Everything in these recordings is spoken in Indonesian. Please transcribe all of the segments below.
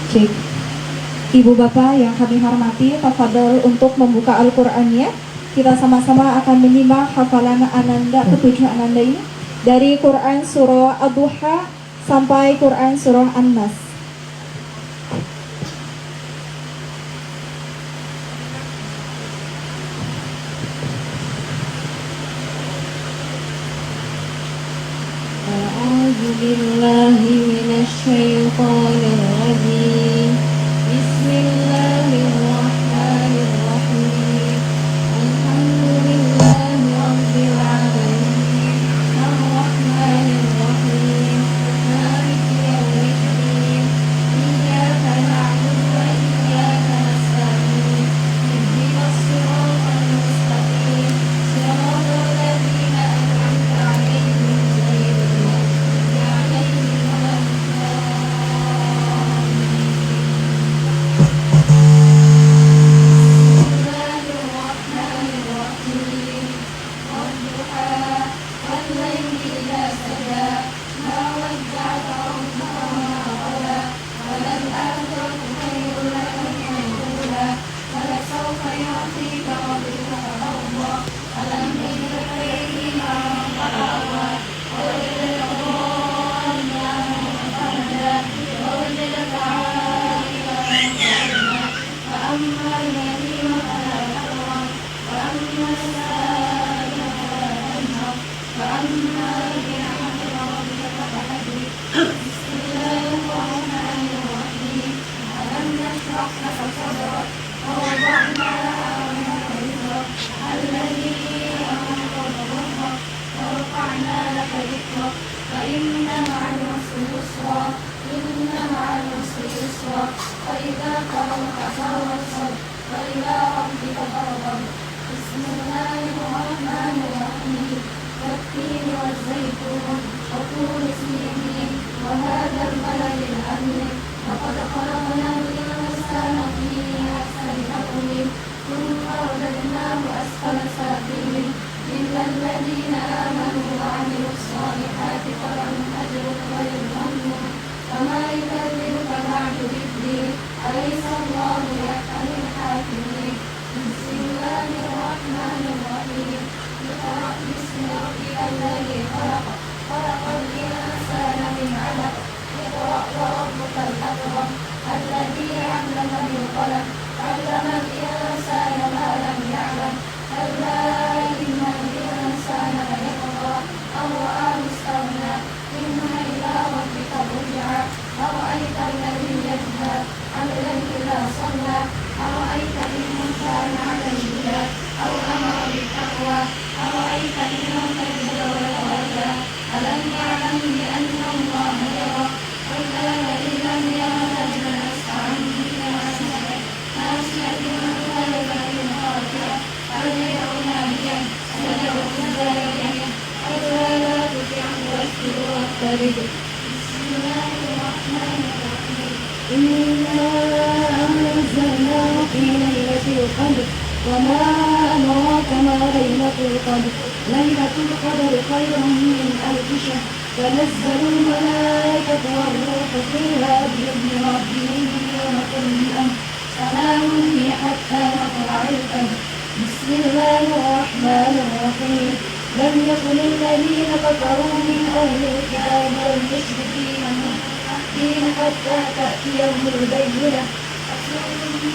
Cek. Ibu Bapak yang kami hormati, tafadhol untuk membuka Al-Qur'annya. Kita sama-sama akan menyimak hafalan Ananda ketujuh Ananda ini dari Quran surah Ad-Duha sampai Quran surah An-Nas. A'udzu billahi minasy syaithanir rajim. Bismillahirrahmanirrahim. Alhamdulillahi rabbil alamin. Arrahmanir rahim. Maliki yaumiddin. Iyyaka na'budu wa iyyaka nasta'in. Ihdinas siratal mustaqim. Siratal ladzina an'amta 'alaihim ghairil maghdubi 'alaihim Inna anzalnahu fi lailatul qadr wa ma adraka ma lailatul qadr. Lailatul qadri khairun min alfi shahr. Tanazzalul malaikatu war-ruhu fiha bi'izni rabbihim min kulli amr. Salamun hiya hatta matla'il fajr. Bismillahirrahmanirrahim. لم يكن الذين كفروا من أهل الكتاب والمشركين منفكين حتى تأتيهم البينة.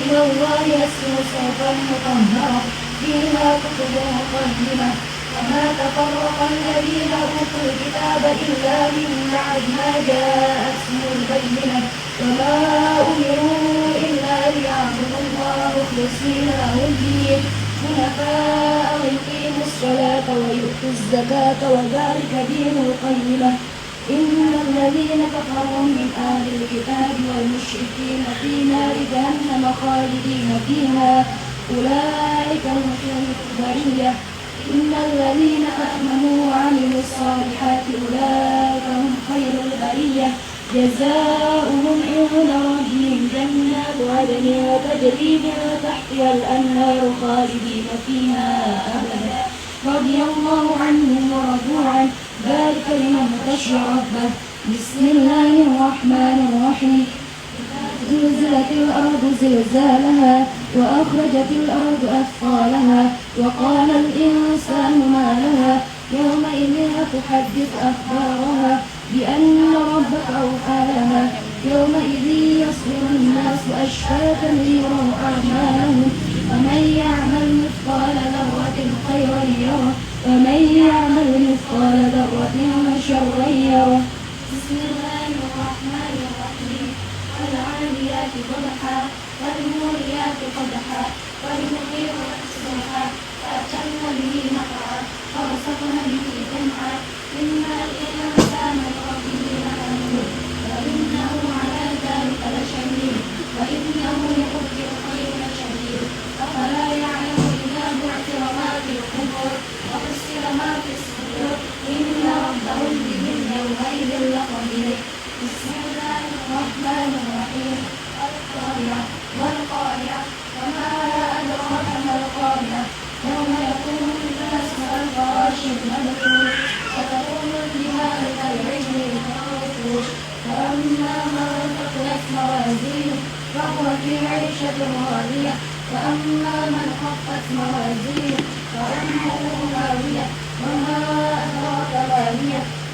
إلى الله يسر صوتا مطهرا فيها كتب قيمة. وما تفرق الذين أوتوا الكتاب إلا من بعد ما جاءتهم البينة. وما أمروا إلا ليعبدوا الله مخلصين له الدين حنفاء ويقيموا الصلاة ويؤتوا الزكاة وذلك دين القيمة. إن الذين كفروا من أهل الكتاب والمشركين في نار جهنم خالدين فيها أولئك هم شر البرية. إن الذين آمنوا وعملوا الصالحات أولئك هم خير البرية. جزاؤهم عند ربهم جنات عدن وتجري من تحتها الأنهار خالدين فيها أبدا رضي الله عنهم ورضوا عنه ذلك لمن خشي ربه. بسم الله الرحمن الرحيم. زلزلت الأرض زلزالها وأخرجت الأرض أثقالها وقال الإنسان ما لها يومئذ تحدث أخبارها بأن ربك أوحى لها يومئذ يصدر الناس أشفاقا ليروا أعمالهم ومن يعمل مثقال ذرة خيرا يره ومن يعمل مثقال ذرة شرا يره. بسم الله الرحمن الرحيم. والعاديات ضبحا والموريات قدحا والمغيرات صبحا فأتمن به نقعا فوسطن به جمعا إن الإنسان لربه لكنود وإنه على ذلك لشهيد وإنه لحب الخير لشديد أفلا يعلم إذا بعثر ما في القبور وفسر ما في الصدور إن ربهم بهم يومئذ لخبير. بسم الله الرحمن الرحيم. القارعة والقارعة وما أدراك ما القارعة يوم يقوم الناس كالفراش المبثوث وتكون الجبال كالعهن المنفوش فأما من ثقلت موازينه فهو في عيشة راضية وأما من خفت موازينه فأمه هاوية وما أدراك ما هي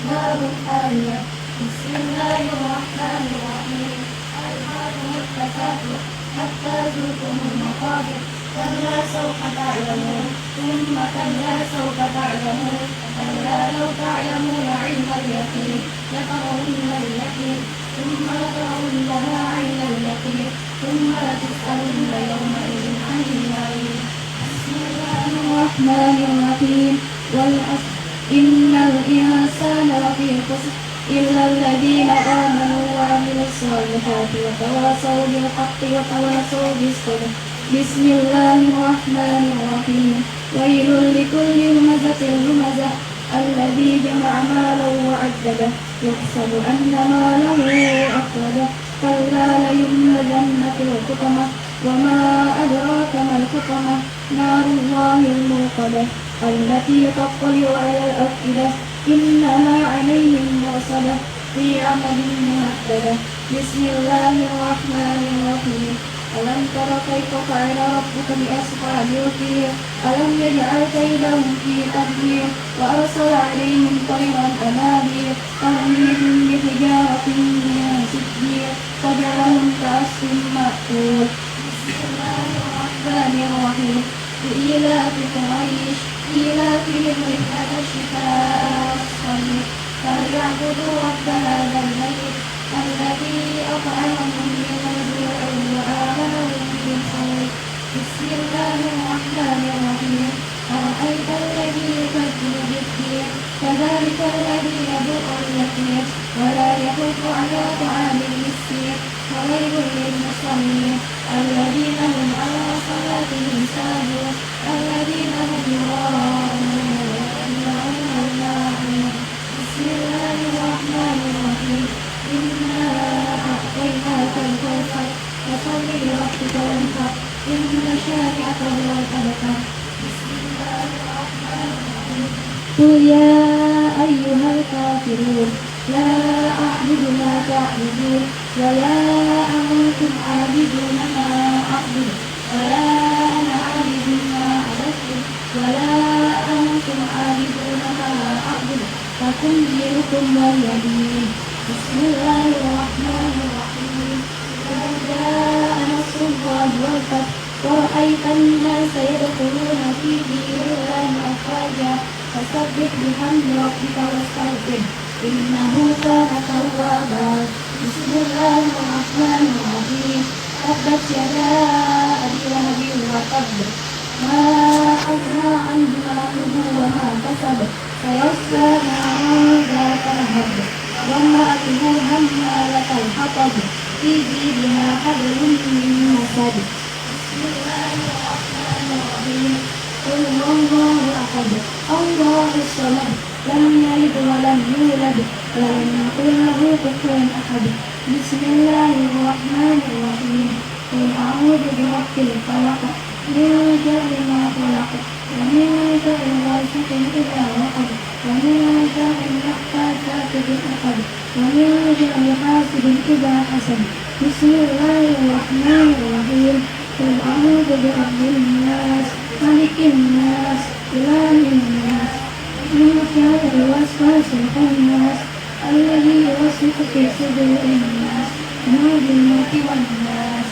نار حامية. بسم الله الرحمن الرحيم. ألهاكم التكاثر حتى زرتم المقابر كلا سوف تعلمون ثم كلا سوف تعلمون كلا لو تعلمون علم اليقين لترون اليقين ثم لترونها عين اليقين ثم لتسألن يومئذ عن النعيم. بسم الله الرحمن الرحيم. والعصر إن الإنسان لفي خسر إلا الذين آمنوا وعملوا الصالحات وتواصوا بالحق وتواصوا بالصبر. بسم الله الرحمن الرحيم. ويل لكل همزة لمزة الذي جمع مالا وعدده يحسب أن ماله أخلده كلا لينبذن في الحطمة وما أدراك ما الحطمة نار الله الموقدة التي تطلع على الأفئدة إنها عليهم مرصدة في عمد ممددة. بسم الله الرحمن الرحيم. ألم تر كيف فعل ربك بأصحاب الفيل ألم يجعل كيدهم في تدبير وأرسل عليهم طيرا أبابيل ترميهم بحجارة من سجيل فجعلهم كعصف مأكول. بسم الله الرحمن الرحيم. لإيلاف قريش إيلافهم رحلة الشتاء والصيف فليعبدوا رب هذا البيت الذي أطعمهم من جوع وآمنهم من خوف. بسم الله الرحمن الرحيم. أرأيت الذي يكذب بالدين فذلك الذي يدعو اليتيم ولا يحض على طعام المسكين فويل للمصلين الذين هم على صلاتهم ساهون الذين هم يراءون ويمنعون الماعون. بسم الله الرحمن الرحيم. إنا أعطيناك الكوثر فصل لربك وانحر إن شانئك هو الأبتر. بسم الله الرحمن الرحيم. قل يا أيها الكافرون لا أعبد ما تعبدون ولا أنتم عابدون ما أعبد ولا أنا عابد ما عبدتم ولا أنتم عابدون ما أعبد لكم دينكم ولي دين. بسم الله الرحمن الرحيم. إذا جاء نصر الله والفتح ورأيت الناس يدخلون في دين الله أفواجا فسبح بحمد ربك واستغفره إنه كان توابا. بسم الله الرحمن الرحيم. تبت يدا أبي لهب وتب ما أغنى عنه ماله وما كسب سيصلى نارا ذات لهب وامرأته حمالة الحطب في جيدها حبل من مسد. بسم الله الرحمن الرحيم. قل هو الله أحد الله الصمد لم يلد ولم يولد ولم يكن له كفوا أحد. بسم الله الرحمن الرحيم. قل أعوذ برب الفلق من شر ما خلق ومن شر غاسق إذا وقب ومن شر النفاثات في العقد ومن شر حاسد إذا حسد. Bismillahirrahmanirrahim. Qul a'udzu birabbin nas, malikin nas, ilahin nas, min syarril waswasil khannas, alladzi yuwaswisu fi sudurin nas, minal jinnati wan nas.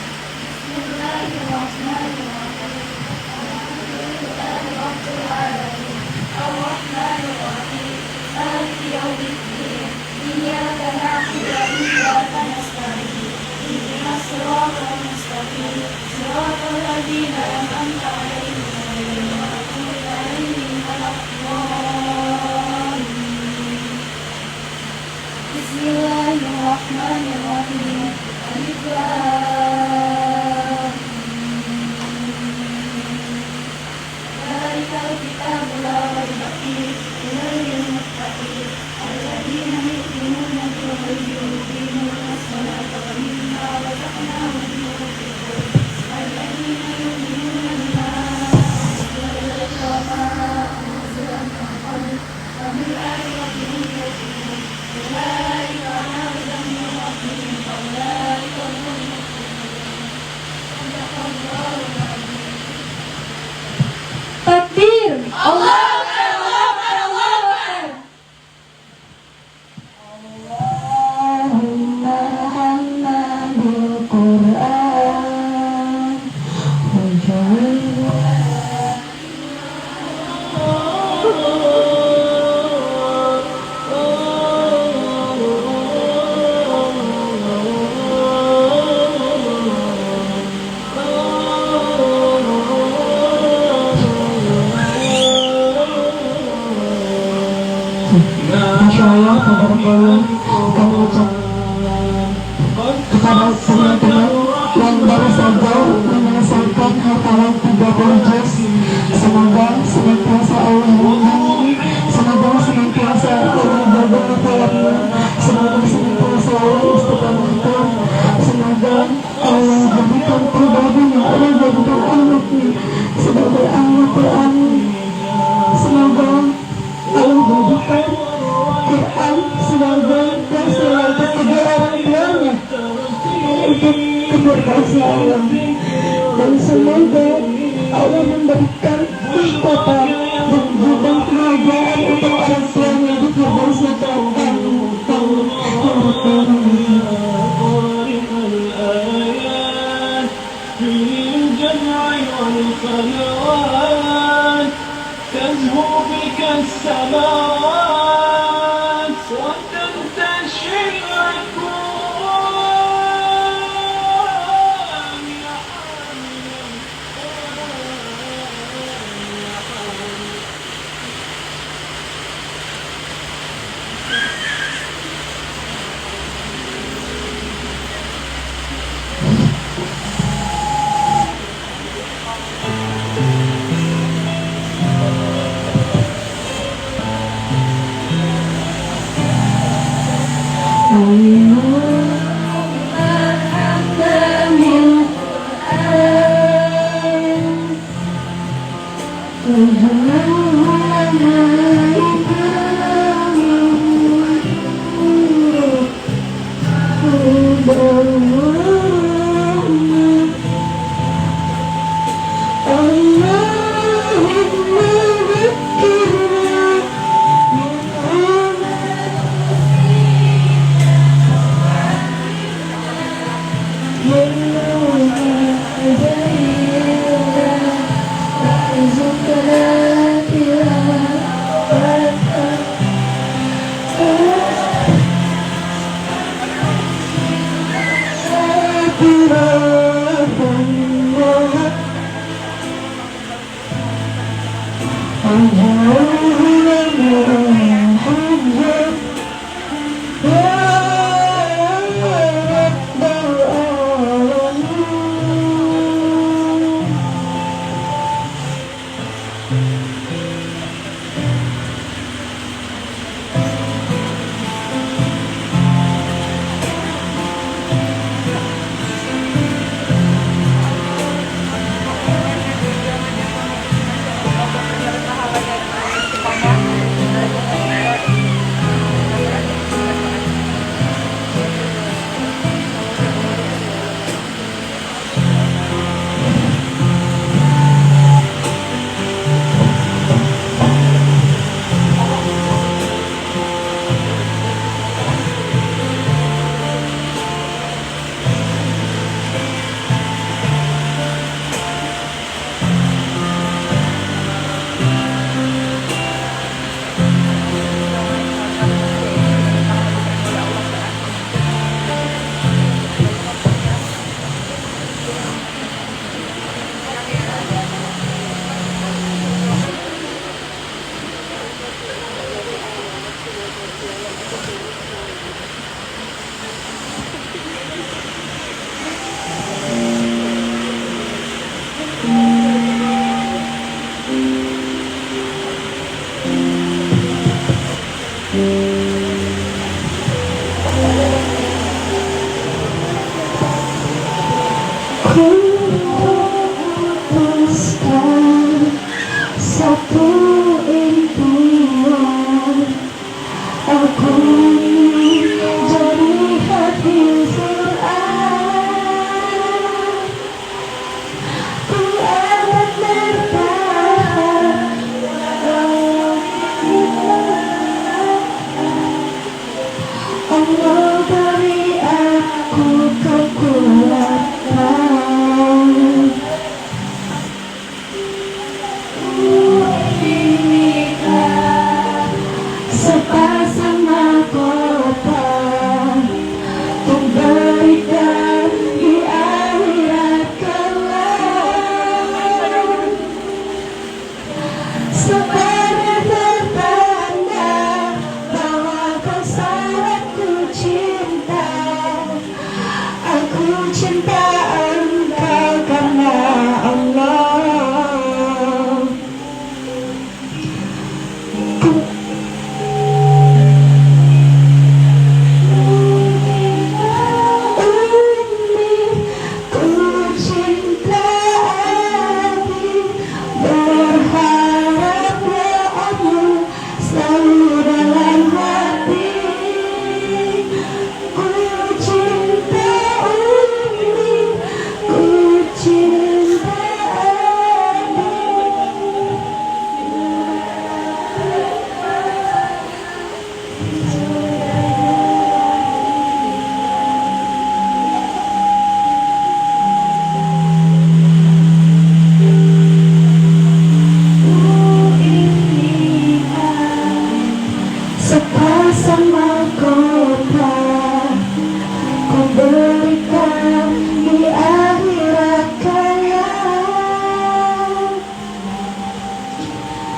Bismillahirrahmanirrahim. Alif Lam Dzalikal kitabu la raiba fihi hudal lil muttaqin alladzina yu'minuna bil ghaibi wa yuqimuna as-salata wa mimma razaqnahum yunfiqun alladzina yu'minuna bima unzila wa ma unzila min qabl wa bil akhirati hum yuqinun ulaika ala hudan min rabbihim wa ulaika humul muflihun. Sadaqallahu al-azim. Takbir. Allahu Akbar, Allahu Akbar, Allahu Akbar. Allahumma hamdul Qur'an Masya Allah, tabarakallah. Kami ucap kepada teman-teman yang baru saja menyelesaikan hafalan 30 juz. Semoga senantiasa Allah melindungi, semoga senantiasa Allah jaga hafalannya, semoga senantiasa Allah istiqamahkan, semoga Allah jadikan pribadinya, Allah jadikan anaknya sebagai anakul amin. Semoga Allah jadikan Quran sebagai wasilah kedua orang tuanya untuk keberkasihan Allah, dan semoga Allah memberikan kekuatan dan juga kebahagiaan untuk orang tuanya di keberkasihan Quran. تزهو بك السماوات وتنتشي الأكوان يا حامل sepasang mahkota ku berikan di akhirat kelak, sebagai pertanda bahwa kau sangatku cinta. Aku cinta engkau karena Allah. Ku cinta Abi, berharap doamu selalu dalam hati. Ku cinta Umi, ku cinta sepasang mahkota ku berikan di akhirat kelak,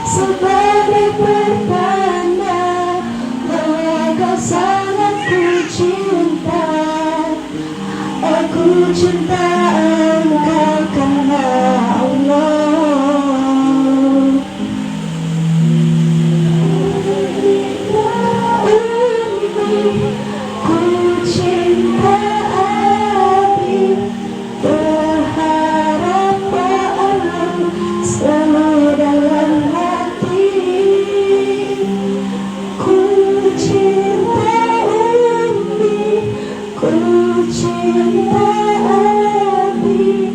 sebagai pertanda bahwa kau sangat ku cinta. Aku cinta engkau karena Allah. Ku cinta Abi, berharap doamu selalu dalam hati. Ku cinta Umi, ku cinta Abi.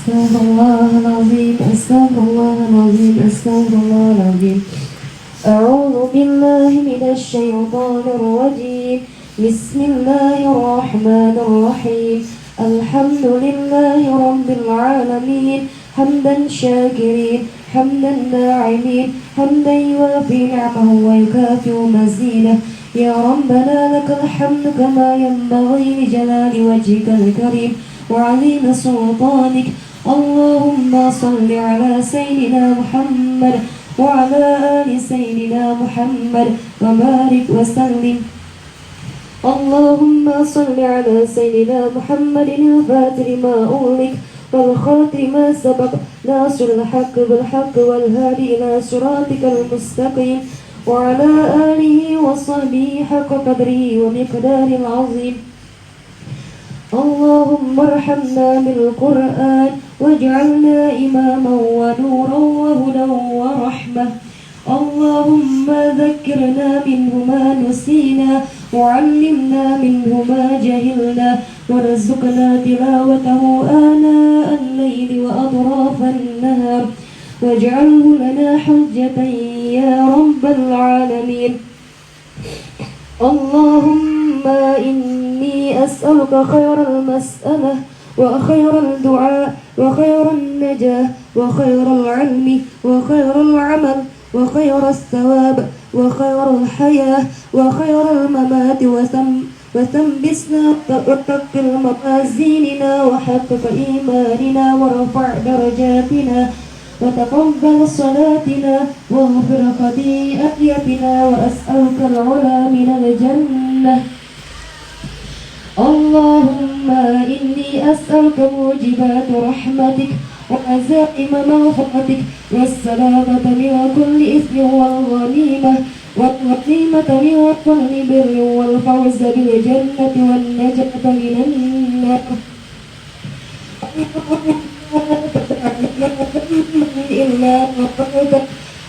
Astaghfirullahaladzim, astaghfirullahaladzim, astaghfirullahaladzim. A'udzu billahi minasy syaithanir rajim. Bismillahirrahmanirrahim. Alhamdulillahi rabbil alamin. Hamdan syakirin, hamdan na'imin, hamdan yuwafi ni'amahu wa yukafi'u mazidah. Ya Rabbana lakal hamdu kama yanbaghi li jalali wajhikal karim wa 'azimi sultanik. Allahumma salli ala Sayyidina Muhammad wa ala ali Sayyidina Muhammad wa barik wa sallim. Allahumma salli ala Sayyidina Muhammadin al-fatih lima ughliq wal khatim ma sabaq nasrul haqq bil haqq wal hadi ila siratikal mustaqim wa ala alihi wa sahbihi haqqa qadrihi wa miqdaril azim. Allahumma arhamna bil Qur'an waj'alna imaman wa nuran wa hudan wa rahmah. Allahumma dhakkirna minhu ma nusina wa 'allimna minhu ma jahilna warzuqna tilawatahu ana al-layli wa atrafan nahar waj'alhu lana hujjatan ya rabbal alamin. Allahumma inni as'aluka khairal mas'alah wa khairal du'a wa khairal najah wa khairal ilmi wa khairal amal wa khairas thawab wa khairal hayah wa khairal mamat wa thambisna ta'aqqil mawazinina wa haqqaq imanina wa rafa' darajatina وتقبل صلاتنا واغفر خطيئتنا وأسألك العلا من الجنة. اللهم إني أسألك موجبات رحمتك وعزائم مغفرتك والسلامة من كل إثم والغنيمة من كل بر والفوز بالجنة والنجاة من النار. إلا غفرته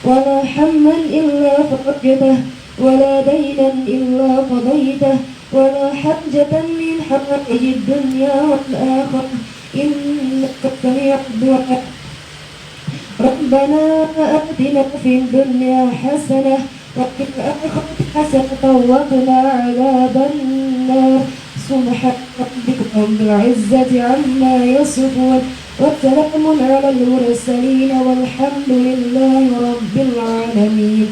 ولا حما إلا فرجته ولا دينا إلا قضيته ولا حجة من حوائج الدنيا والآخرة إنك سميع الدعاء. ربنا آتنا في الدنيا حسنة وفي الآخرة حسنة وقنا عذاب النار. سبحان ربك رب العزة عما يصفون وسلام على المرسلين والحمد لله رب العالمين.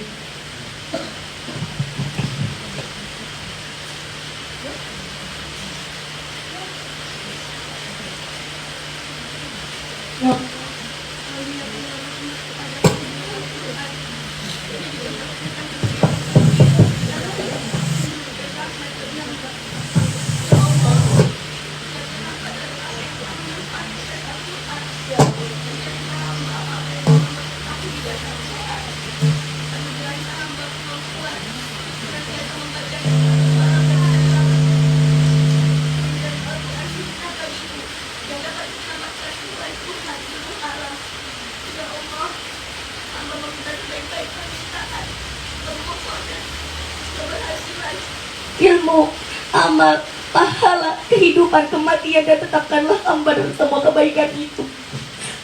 Ilmu, amal, pahala, kehidupan, kematian, dan tetapkanlah hamba dalam semua kebaikan itu.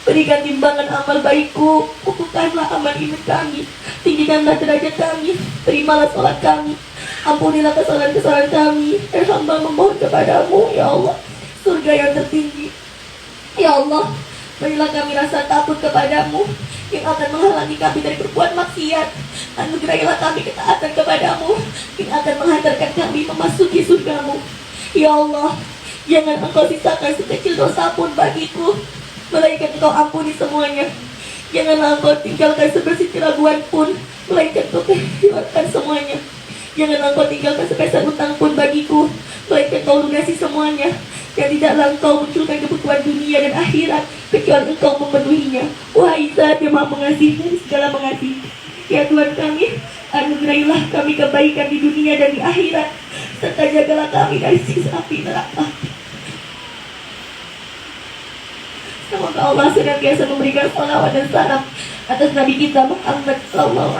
Berikan timbangan amal baikku, kukuhkanlah amal iman kami, tinggikanlah derajat kami, terimalah sholat kami, ampunilah kesalahan-kesalahan kami. Hamba memohon kepadamu, ya Allah, surga yang tertinggi. Ya Allah, berilah kami rasa takut kepadamu yang akan menghalangi kami dari berbuat maksiat. Anugerahilah kami ketaatan kepadamu yang akan menghantarkan kami memasuki surgamu. Ya Allah, jangan engkau sisakan sekecil dosa pun bagiku, melainkan engkau ampuni semuanya. Janganlah engkau tinggalkan sebersih keraguan pun, melainkan engkau kehilangan semuanya. Janganlah engkau tinggalkan sepeser utang pun bagiku, melainkan engkau lunasi semuanya. Dan tidaklah engkau munculkan kebutuhan dunia dan akhirat kecuali engkau memenuhinya. Wahai Zat yang Maha Mengasihi dari segala mengasihi, ya Tuhan kami, anugerahilah kami kebaikan di dunia dan di akhirat, serta jagalah kami dari siksa api neraka. Semoga Allah senantiasa memberikan salawat dan salam atas Nabi kita Muhammad SAW,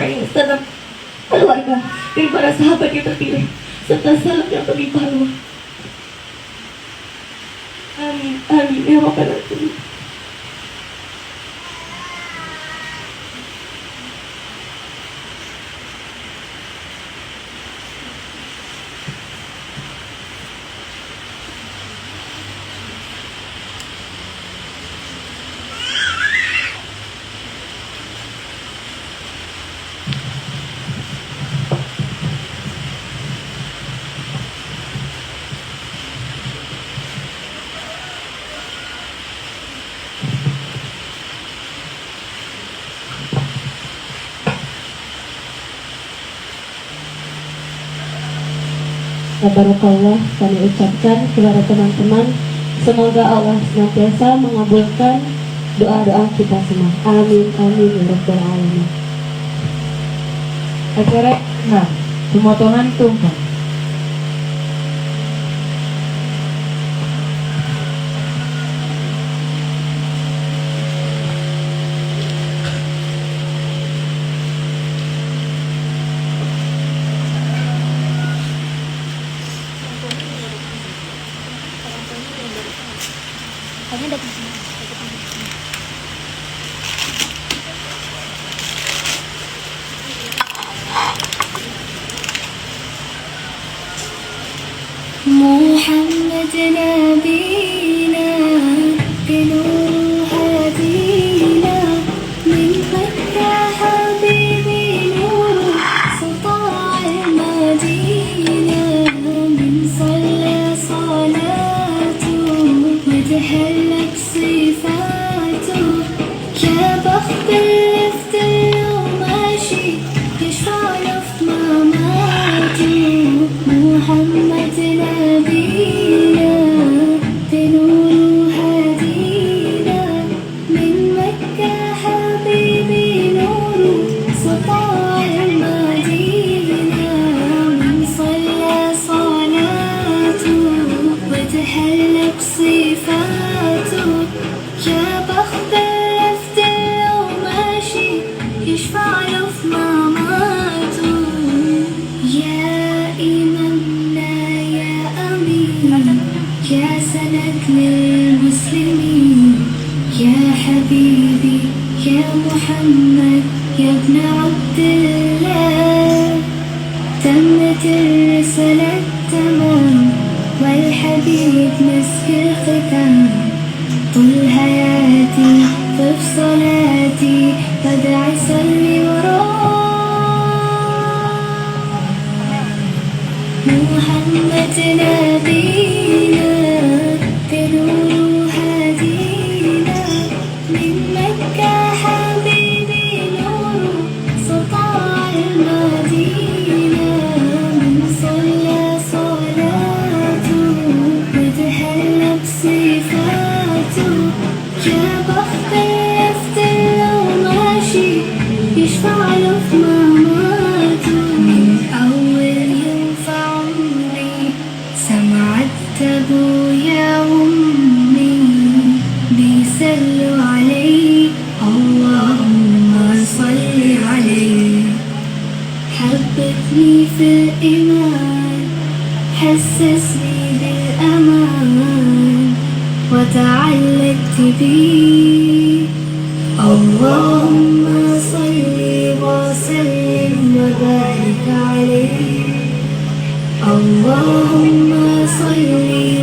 keluarga dan para sahabat yang terpilih, serta salam yang berlimpah ruah. Amin, amin, ya Rabbal Alamin. Barakallah kami ucapkan kepada teman-teman, semoga Allah senantiasa mengabulkan doa-doa kita semua. Amin, amin, ya Rabbal Alamin. Acara pemotongan tumpah. محمد نبينا بنور هدينا من مكة حبيبي نور سطاع المدينة من صلى صلاته وتهلك صفاته يا بخت اللي في اليوم ماشي يشفع له في مماته محمد نبينا بنور هدينا من مكة حبيبي نور سطاع المدينة من صلى صلاته وتهلك صفاته يا بخت اللي في اليوم ماشي يشفع له في مماته يا إمامنا يا أمين يا سند للمسلمين يا حبيبي يا محمد يا ابن عبد الله تمت الرسالة تمام والحبيب مسك الختام طول حياتي طف صلاتي بدعي صلي وراه محمد نبينا بنور هدينا من مكة حبيبي نور سطاع المدينة من صلى صلاته وتهلك صفاته يا بخت اللي في اليوم ماشي يشفع له في مماته من أول يوم في عمري سمعت أبويا وأمي بيسلوا علي اللهم صل عليه حببني في الإيمان حسسني بالأمان وتعلقت بي اللهم صل وسلم وبارك عليه اللهم صل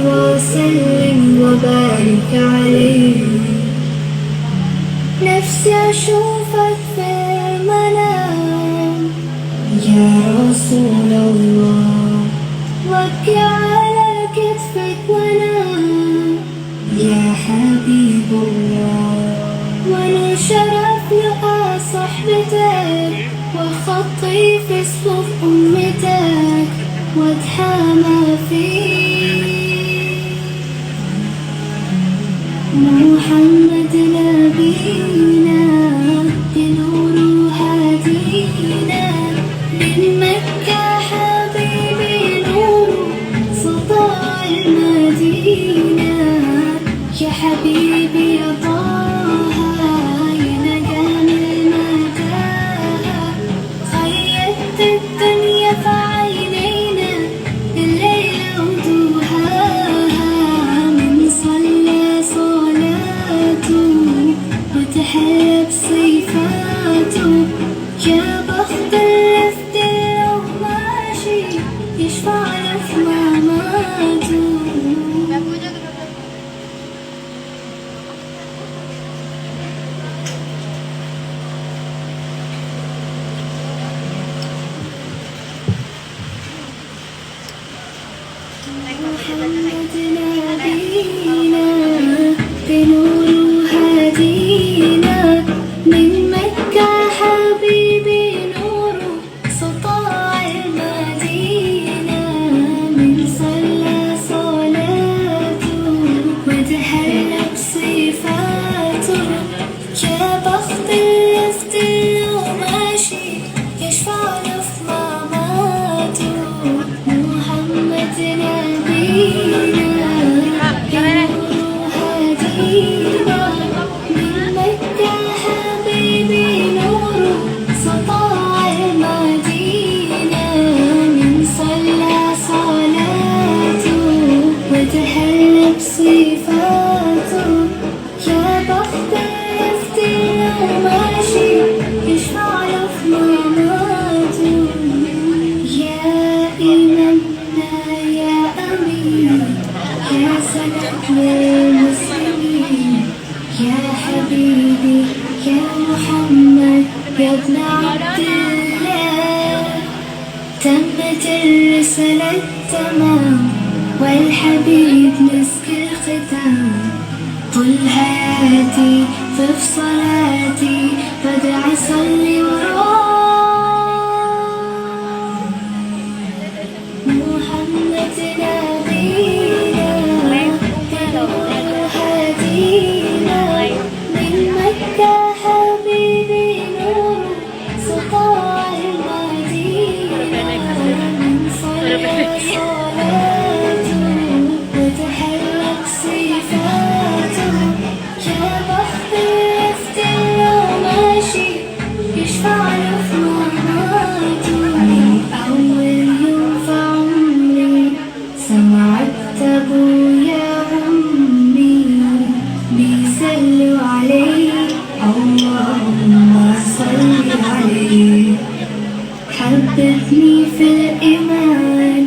وسلم وبارك عليه نفسي أشوفك في المنام يا رسول الله وابكي على كتفك وانام يا حبيب الله وانا شرف لقى صحبتك وخطي في صفوف امتك واتحامى فيك محمد نبينا بنور هدينا من مكة حبيبي نور سطاع المدينة يا حبيبي يا طه يا نجم المدى خيرت الدنيا في عينينا الليل وضحاها من صلى صلاته وتحلى بصفاته يا بخت اللي في دله ماشي يشفع له في مماته محمد نبينا بنور هدينا من مكة حبيبي نور سطاع المدينة من صلى صلاته وتحلى بصفاته يا بخت اللي في دله ماشي يشفع له في مماته محمد نبينا بنور هدينا من مكة حبيبي نور سطاع المدينة من صلى صلاته وتحلى بصفاته يا بخت اللي في دله ماشي يشفع له في مماته يا إمامنا يا أمين يا سند للمسلمين يا حبيبي يا محمد يا ابن عبد الله تمت الرسالة تمام والحبيب مسك الختام طول حياتي في صلاتي بدعي صلي وراه محمد نبينا بنور هدينا من مكة حبيبي نور سطاع المدينة من صلى صلاته وتحلى بصفاته يا بخت اللي في دله ماشي يشفع له في مماته أول يوم في عمري سمعت أبويا وأمي بيسلوا عليه اللهم صل عليه حببني في الإيمان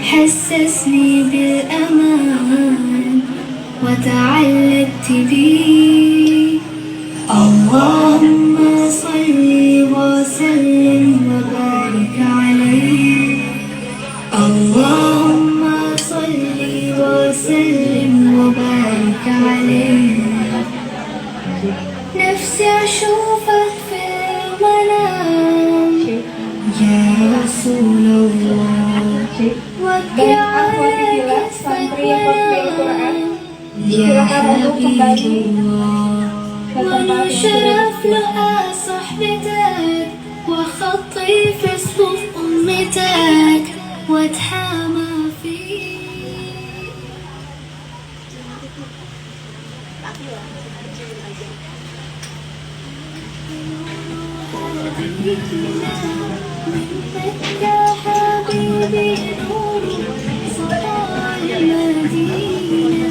حسسني بالأمان وتعلقت بيه اللهم صل وسلم وبارك عليه اللهم صل وسلم وبارك عليه نفسي أشوفك في المنام يا رسول الله وابكي على كتفك وانام يا حبيب الله وانا شرف لقى صحبتك وخطي في صفوف امتك واتحامى فيك منك يا حبيبي نور سطاع المدينة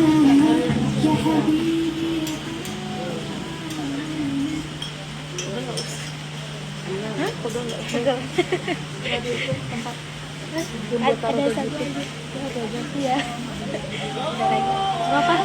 يا حبيبي Ada satu lagi. Ya. Ada lagi. Apa?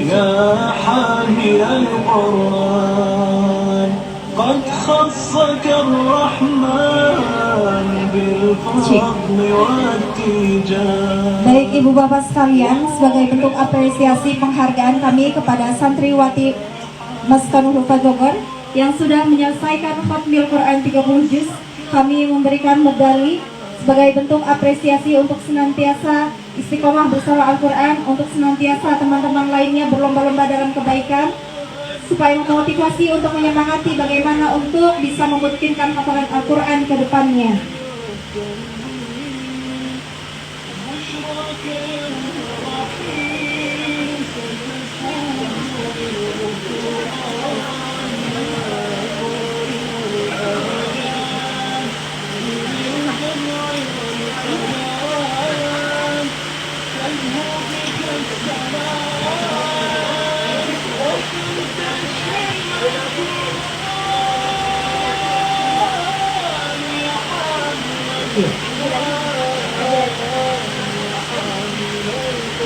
يا حامل القرآن قد خصك الرحمن بالفضل والتيجان. Baik Ibu Bapak sekalian, sebagai bentuk apresiasi penghargaan kami kepada santriwati Maskanul Hufaz Bogor yang sudah menyelesaikan khatmil Quran 30 juz, kami memberikan medali sebagai bentuk apresiasi untuk senantiasa istiqomah bersama Al-Quran, untuk senantiasa teman-teman lainnya berlomba-lomba dalam kebaikan, supaya memotivasi untuk menyemangati bagaimana untuk bisa membuktikan hafalan Al-Quran ke depannya.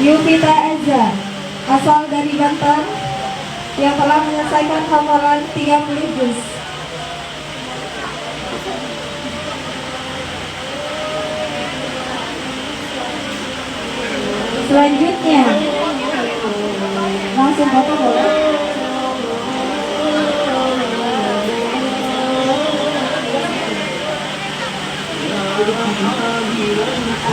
Yufita Eza, asal dari Banten, yang telah menyelesaikan hafalan 30 juz. Selanjutnya, langsung foto boleh.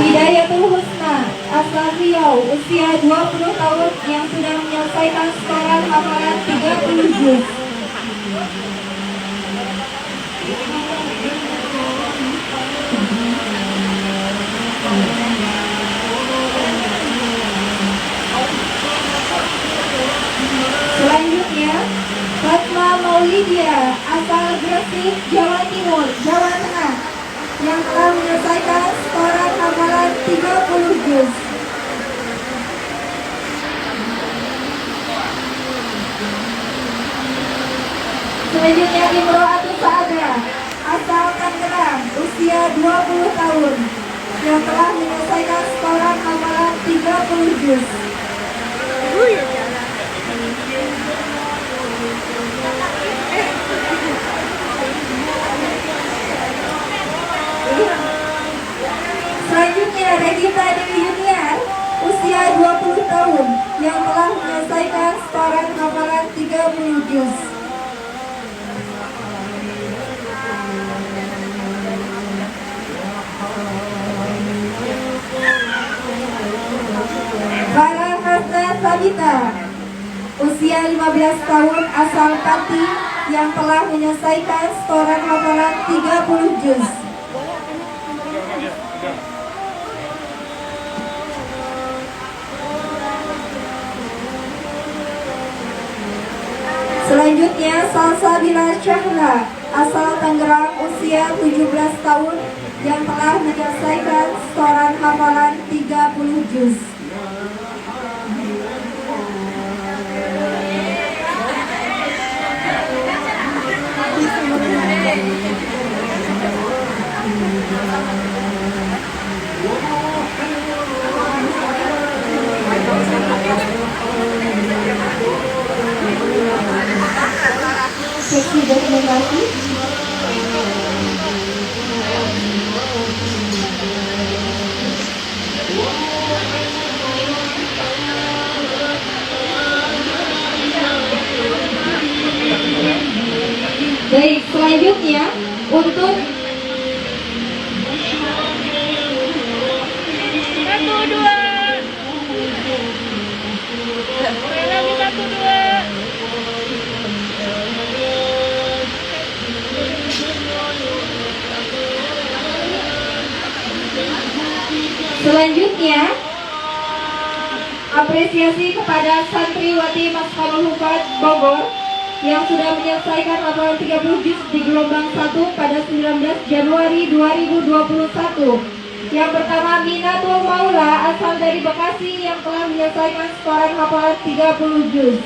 Hidayatul Husna, asal Riau, usia 20 tahun, yang sudah menyelesaikan setoran hafalan 30 juz. Selanjutnya, Fatma Maulidia, asal Gresik, Jawa Timur, Jawa Tengah, yang telah menyelesaikan setoran hafalan 30 juz. Selanjutnya Imro'atul Sa'adah, asal Tangerang, usia 20 tahun, yang telah menyelesaikan setoran hafalan 30 juz. Selanjutnya Regita Dewi Junior, usia 20 tahun, yang telah menyelesaikan setoran hafalan 30 juz. Farah Hasna Sabita, usia 15 tahun, asal Pati, yang telah menyelesaikan setoran hafalan 30 juz. Selanjutnya Salsabila Syahla, asal Tangerang, usia 17 tahun, yang telah menyelesaikan setoran hafalan 30 juz. Seksi dokumentasi. Baik, selanjutnya untuk selanjutnya apresiasi kepada santriwati Maskarul Hufat Bogor yang sudah menyelesaikan hafalan 30 juz di gelombang 1 pada 19 Januari 2021. Yang pertama Minatul Maula asal dari Bekasi yang telah menyelesaikan setoran hafalan 30 juz.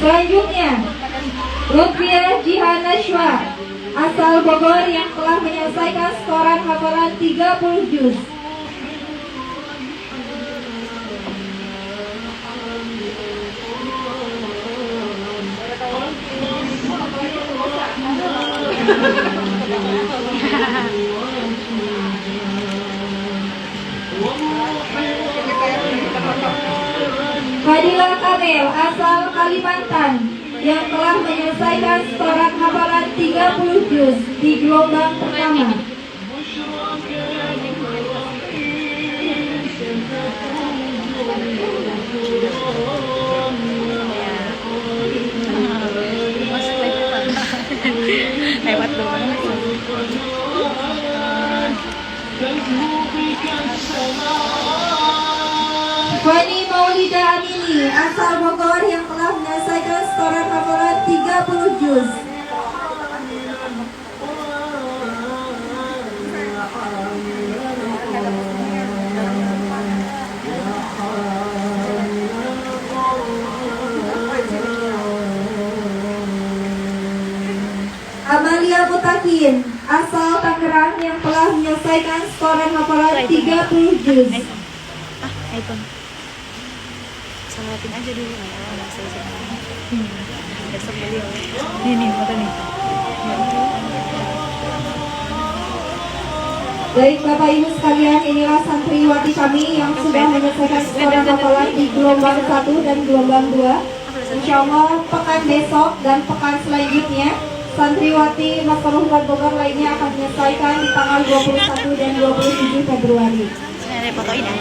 Selanjutnya, Lutfiah Jihanashwa asal Bogor yang telah menyelesaikan setoran hafalan 30 juz. Fadilah Kamil asal Kalimantan yang telah menyelesaikan setoran hafalan 30 juz di gelombang pertama. Lewat doang. Fani Maulida Amini asal Bogor yang telah menyelesaikan setoran hafalan 30 juz. Amalia Mutakin asal Tangerang yang telah menyelesaikan setoran hafalan 30 juz. iPhone. Salatin aja dulu. Besok beliau. Nih foto nih. Baik Bapak Ibu sekalian, inilah santriwati kami yang sudah menyelesaikan setoran hafalan di gelombang 1 dan gelombang 2. Insya Allah pekan besok dan pekan selanjutnya santriwati Maskarul Hufat Bogor lainnya akan menyelesaikan di tanggal 21 dan 27 Februari. Ada fotoin ya.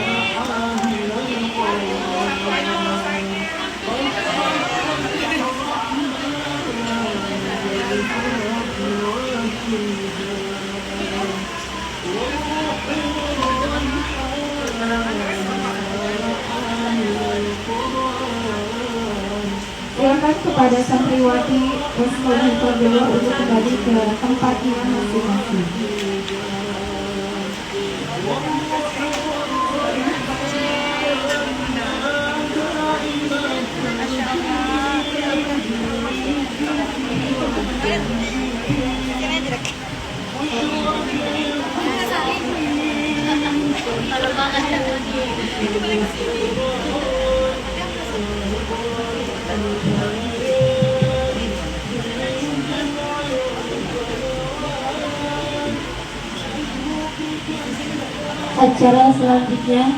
Silakan kepada santriwati Maskarul Hufat Bogor untuk kembali ke tempatnya masing-masing. Acara selanjutnya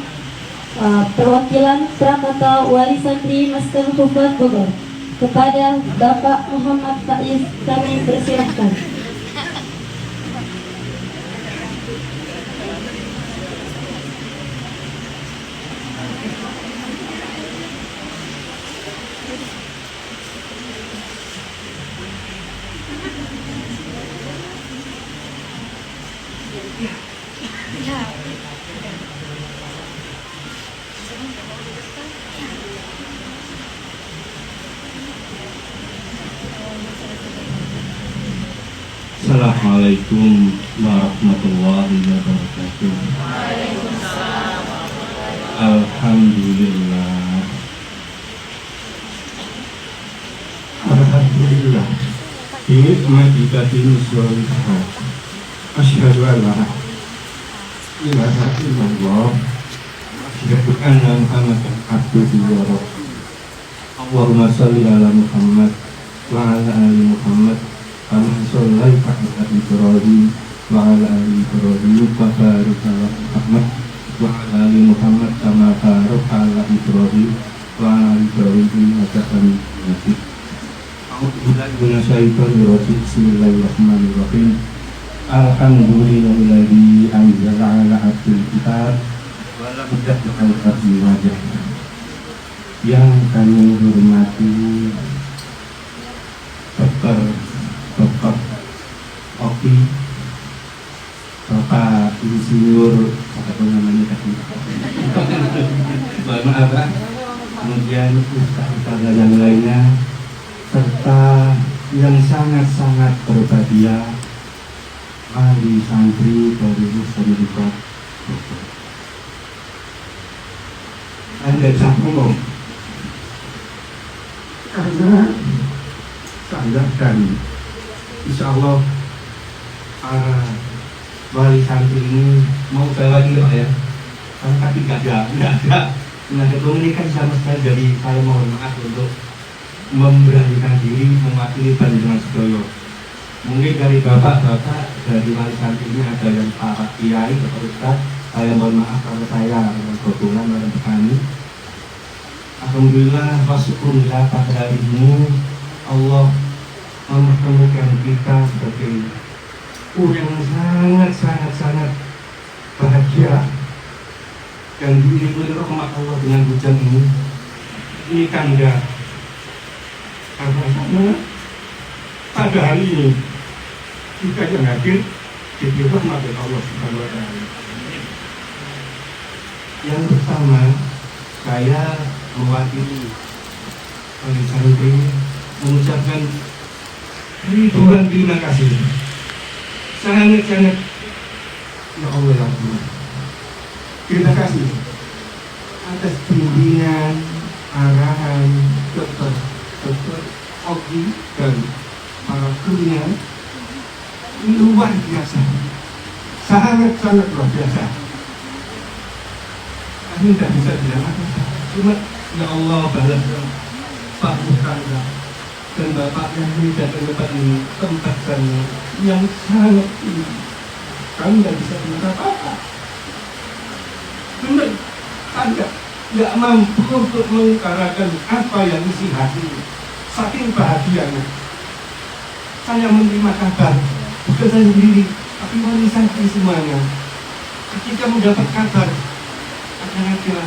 perwakilan Pramata Wali Santri Maskarul Hufat Bogor kepada Bapak Muhammad Faiz kami persilahkan. Assalamualaikum warahmatullahi wabarakatuh. Alhamdulillah. Alhamdulillah. Ini madikatin sholihat. Asyhadu an la ilaha illallah. Asyhadu anna Muhammadan abduhu wa rasuluh. Allahumma shalli ala Muhammad wa ala ali Muhammad. Kama shallaita ala Ibrahim wa ala ali Ibrahim wa barik ala Muhammad wa ala ali Muhammad kama barakta ala Ibrahim wa ala ali Ibrahim innaka Hamidum Majid. Bismillahirrahmanirrahim. Alhamdulillahilladzi anzala ala abdil kitab wa lam yaj'al lahu iwaja. Yang kami hormati Dr. Oki, Bapak Insinyur, apa namanya tadi? Maaf, Pak. Kemudian ustaz-ustaz yang lainnya, serta yang sangat-sangat berbahagia wali santri dari Muslimat. Anda ngomong karena saya dan insya Allah para wali santri ini mau saya lagi Pak ya, tapi nggak ada komunikasi sama sekali. Jadi saya mohon maaf untuk memberanikan diri mewakili panjenengan sedoyo. Mungkin dari bapak-bapak dari wali santri ini ada yang Pak Kiai, Bapak Ustaz. Saya mohon maaf kalau saya berhubungan dengan kami. Alhamdulillah wa syukurillah pada hari ini Allah mempertemukan kita sebagai yang sangat bahagia dan diiringi rahmat Allah dengan hujan ini. Ini tanda karena pada hari ini kita yang hadir diberi rahmat dari Allah Subhanahu wa Ta'ala. Yang pertama, saya mewakili wali santri mengucapkan ribuan terima kasih, sangat ya Allah ya Allah. Terima kasih atas bimbingan, arahan Dr. Oki dan para gurunya. Ini luar biasa, sangat luar biasa. Kami tidak bisa bilang apa, cuma ya Allah balas Pak Mustanda dan Bapak yang tidak tempat ini, tempat yang sangat tinggi. Kami tidak bisa bilang apa-apa. Benar, Anda tidak mampu untuk mengutarakan apa yang isi hati. Saking bahagianya saya menerima kabar, bukan saya sendiri, tapi wali santri semuanya. Ketika mendapat kabar ada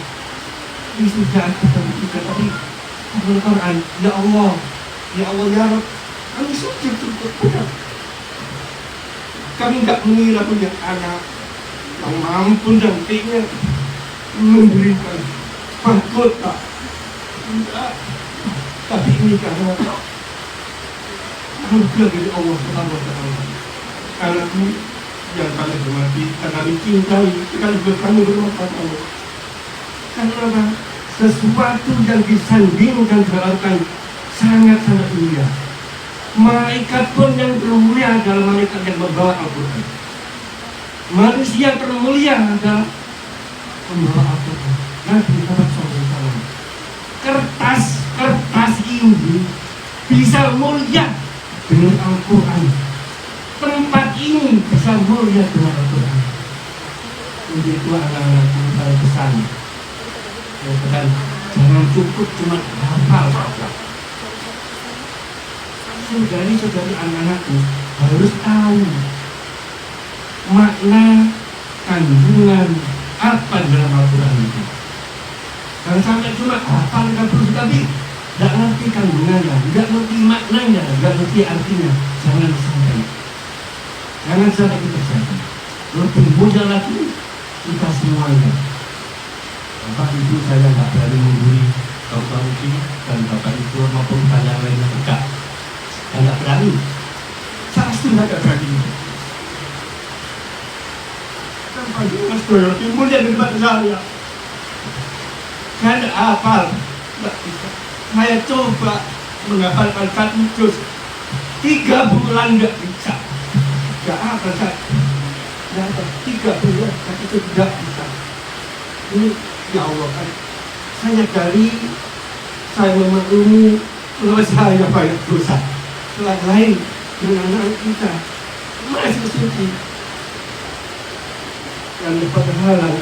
wisuda kita tadi Al-Quran, ya Allah ya Rabb, kami sujud untuk benar. Kami tidak mengira punya anak yang mampu nantinya memberikan mahkota. Tidak, tapi ini karena anugerah dari Allah Subhanahu wa Ta'ala. Anakmu yang kami hormati, kami cintai, kami berkamu bermanfaat Allah. Karena sesuatu yang disandingkan dilakukan sangat mulia. Malaikat pun yang termulia adalah malaikat yang membawa Al-Quran. Manusia termulia adalah membawa Al-Quran. Nabi Muhammad SAW. Kertas ini bisa mulia dengan Al-Quran. Tempat ini bisa mulia dengan Al-Quran. Untuk itu anak-anakku saya pesan. Jangan cukup cuma hafal saja. Saudari-saudari anak-anakku harus tahu makna kandungan apa dalam Al-Quran itu. Jangan sampai cuma hafal tapi tidak ngerti kandungannya, tidak ngerti maknanya, tidak ngerti artinya. Jangan sampai kita terjadi. Lebih mudah lagi kita semuanya. Bapak Ibu saya tidak berani mengguri Dr. Uki dan Bapak Ibu maupun saya lainnya tidak. Saya tidak berani. Saya sudah tidak berani. Kenapa Mas Doyo timbul yang daripada saya? Saya tidak hafal. Tidak bisa. Saya coba menghafalkan 1 juz 3 bulan tidak bisa. Tidak apa saya. 3 bulan saya itu tidak bisa. Ini ya Allah kan, saya dari saya memaklumi kalau saya banyak dosa. Selain lain dengan anak kita masih suci dan berhalang,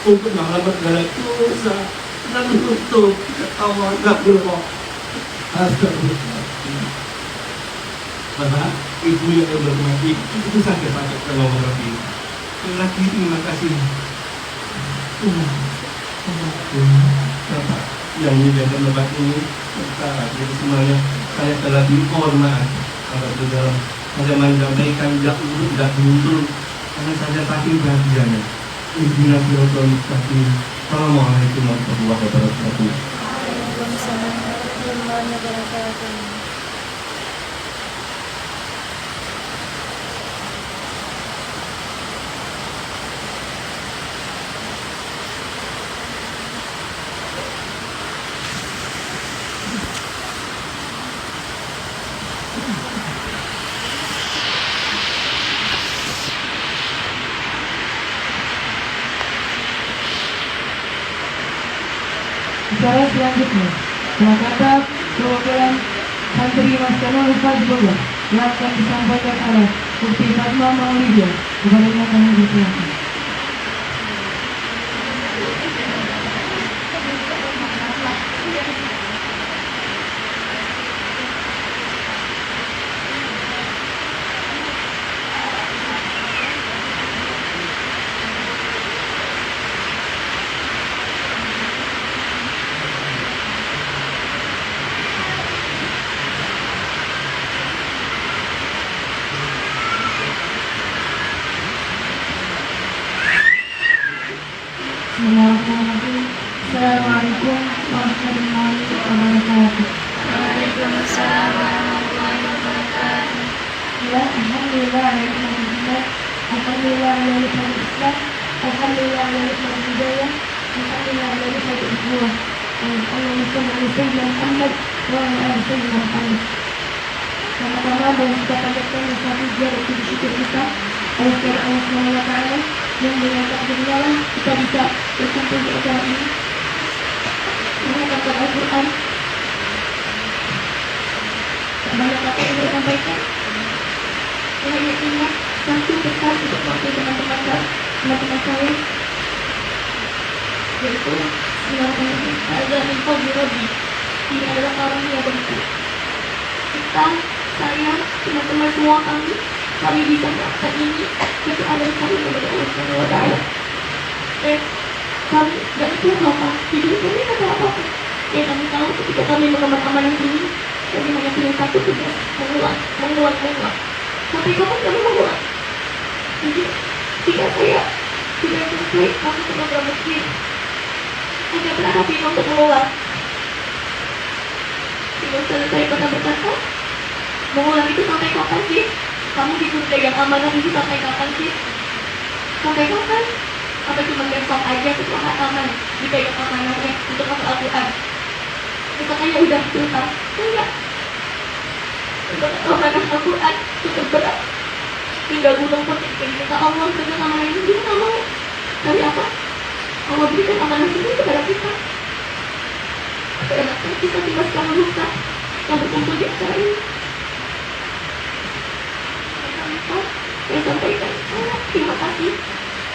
untuk menghalang segala dosa dan untuk ketawa Allah. Bapak, Ibu yang berhormati, itu saja pakai kalau lebih. Lagi terima kasih. Bapak yang menyediakan tempat ini, jadi semuanya saya telah mohon maaf kalau di dalam saya menyampaikan tidak urut, tidak beruntung karena saya saking bahagianya. Izinlah Firdaus Mustaqim. Assalamualaikum warahmatullahi wabarakatuh. Waalaikumsalam warahmatullahi wabarakatuh. Acara selanjutnya mengangkat perwakilan santri Mas Kanal Ustaz Boga yang akan disampaikan oleh Mufti Fatma Maulidia. Kepadanya kami dipersilakan. Bismillahirrahmanirrahim. Assalamualaikum warahmatullahi wabarakatuh. Waalaikumsalam warahmatullahi wabarakatuh. Ya, alhamdulillah alhamdulillah alhamdulillah alhamdulillah alhamdulillah alhamdulillah alhamdulillah alhamdulillah Muhammad wa ala alihi Muhammad. Sama-sama dan kita panjatkan rasa puja dan puji syukur kita kepada Allah Subhanahu wa taala yang dengan takdirnya kita bisa berkumpul di acara ini menghafalkan Al-Qur'an. Banyak apa yang saya sampaikan. Hanya ingat satu pesan untuk waktu teman-teman saya, yaitu ada info birobi. Ini adalah orang yang begitu. Kita, saya, teman-teman semua kami bisa melakukan ini itu adalah kami kepada Allah Subhanahu wa taala. Dan kami tidak tahu apa hidup kami kata apa. Dan kami tahu ketika kami mengemban amanah ini, kami hanya punya satu tugas, mengulang. Sampai kapan kami mengulang? Jadi jika saya sudah selesai masuk ke program masjid, hanya berharap untuk mengulang. Tidak selesai pernah berkata, mengulang itu sampai kapan sih? Kamu dipegang amanah itu sampai kapan sih? Sampai kapan? Apa cuma besok aja setelah hataman dipegang amanahnya untuk masuk Al-Quran? Besoknya udah tuntas? Enggak. Untuk amanah Al-Quran cukup berat. Hingga gunung pun diminta Allah pegang amanah ini dia nggak mau. Dari apa? Allah berikan amanah ini kepada kita. Karena kita tiba sekarang lupa yang berkumpul di acara ini. Saya sampaikan terima kasih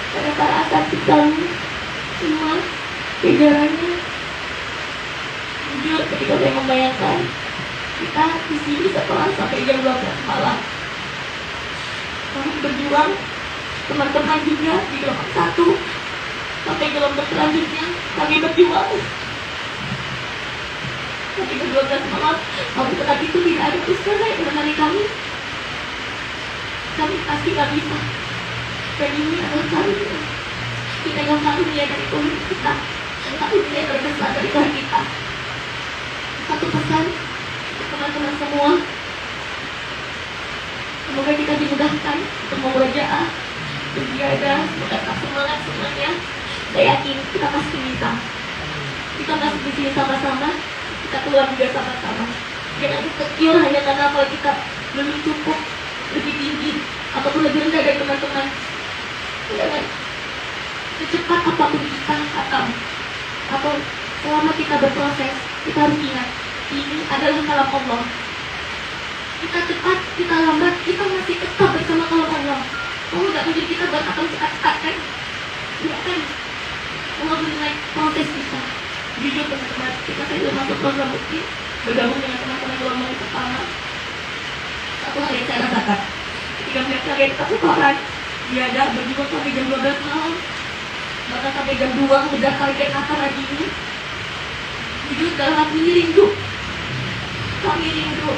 pada para asatidz kami semua jajarannya. Jujur ketika saya membayangkan kita di sini setelah sampai jam 12 malam, kami berjuang, teman-teman juga di gelombang 1 sampai gelombang selanjutnya kami berjuang. Tapi ke 12 malam, kami tetap itu tidak ada usaha yang menemani kami. Kami pasti gak bisa. Dan ini adalah karunia. Kita yang karunia dari Tuhan kita. Dan karunia yang terbesar dari Tuhan kita. Satu pesan untuk teman-teman semua. Semoga kita dimudahkan untuk memurojaah, beribadah, semoga tetap semangat semuanya. Saya yakin kita pasti bisa. Kita masuk di sini sama-sama. Kita keluar juga sama-sama. Jangan insecure hanya karena kalau kita belum cukup lebih tinggi ataupun lebih rendah dari teman-teman. Jangan secepat apapun kita akan atau selama kita berproses, kita harus ingat ini adalah kalam Allah. Kita cepat, kita lambat, kita masih tetap bersama kalam Allah. Allah nggak menjadi kita buat akan cepat-cepat kan? Tidak kan? Allah menilai proses kita. Jujur teman-teman, kita sudah masuk program bukti, bergabung dengan teman pernah gelombang pertama. Satu hal yang saya rasakan, ketika melihat kalian kasih koran, dia ada berjuang sampai jam 12 malam, bahkan sampai jam 2 udah kalian akan lagi ini. Jujur dalam hati ini rindu. Kami rindu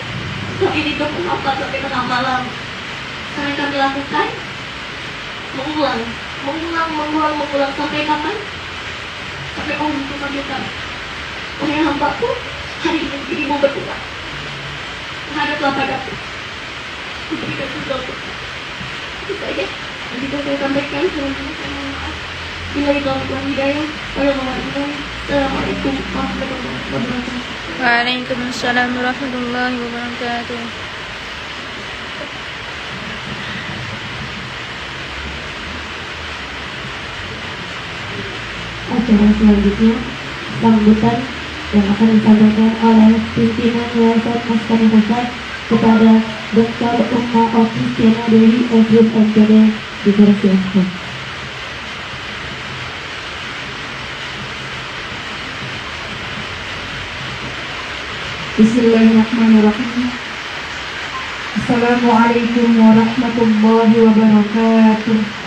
mengapa sampai tengah malam. Karena yang kami lakukan mengulang sampai kapan? Sampai Allah itu memanggilkan, wahai hambaku, hari ini dirimu berdoa, menghadaplah padaku, kuberikan sesuatu. Itu saja yang bisa saya sampaikan. Saya mohon maaf. Bila itu Allah hidayah, Assalamualaikum warahmatullahi wabarakatuh. Waalaikumsalam warahmatullahi wabarakatuh. Acara selanjutnya sambutan yang akan disampaikan oleh pimpinan Yayasan Maskar Hufat kepada Dr. Umma Oki Dewi Edwin MPD dipersilakan. Bismillahirrahmanirrahim. Assalamualaikum warahmatullahi wabarakatuh.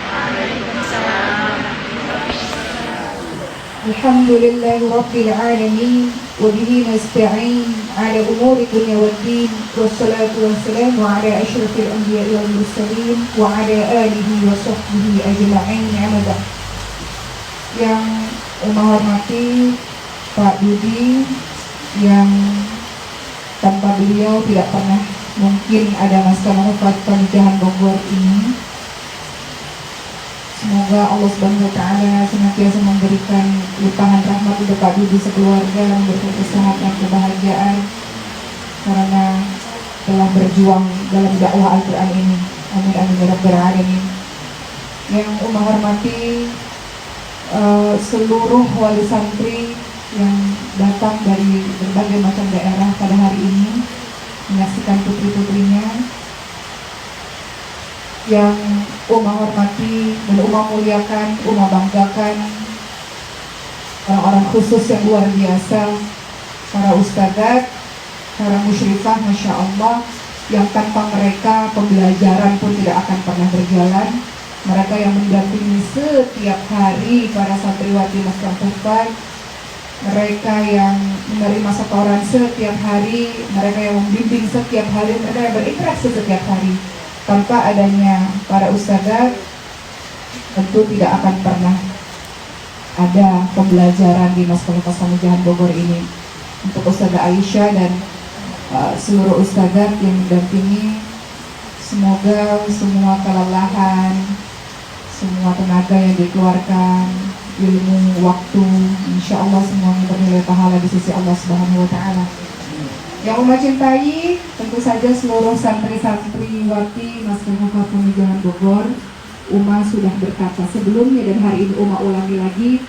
Alhamdulillahi rabbil alamin wa bihi nasta'in ala umuri dunya waddin, wassalatu wassalamu ala asyrafil anbiya'i wal mursalin wa ala alihi wa sahbihi ajma'in. Amma ba'd. Yang hormati Pak Budi, yang tanpa beliau tidak pernah mungkin ada Maskar Hufat Pamijahan Bogor ini. Semoga Allah Subhanahu wa Ta'ala senantiasa memberikan limpahan rahmat untuk Pak Budi sekeluarga, memberikan kesehatan, kebahagiaan karena telah berjuang dalam dakwah Al-Quran ini. Amin amin ya rabbal alamin. Yang hormati seluruh wali santri yang datang dari berbagai macam daerah pada hari ini menyaksikan putri-putrinya, yang hormati dan muliakan, banggakan orang-orang khusus yang luar biasa, para ustadzat, para musyrifah, Masya Allah, yang tanpa mereka pembelajaran pun tidak akan pernah berjalan. Mereka yang mendampingi setiap hari para santriwati Maskar Hufat, mereka yang menerima setoran setiap hari, mereka yang membimbing setiap hari, mereka yang berinteraksi setiap hari. Tanpa adanya para ustadzat, tentu tidak akan pernah ada pembelajaran di Maskar Hufat Pamijahan Bogor ini. Untuk Ustadzah Aisyah dan seluruh ustadzat yang mendampingi, semoga semua kelelahan, semua tenaga yang dikeluarkan, ilmu, waktu, insya Allah semuanya bernilai pahala di sisi Allah Subhanahu wa Ta'ala. Yang Uma cintai, tentu saja seluruh santri-santriwati Maskar Hufat Pamijahan Bogor. Uma sudah berkata sebelumnya dan hari ini Uma ulangi lagi,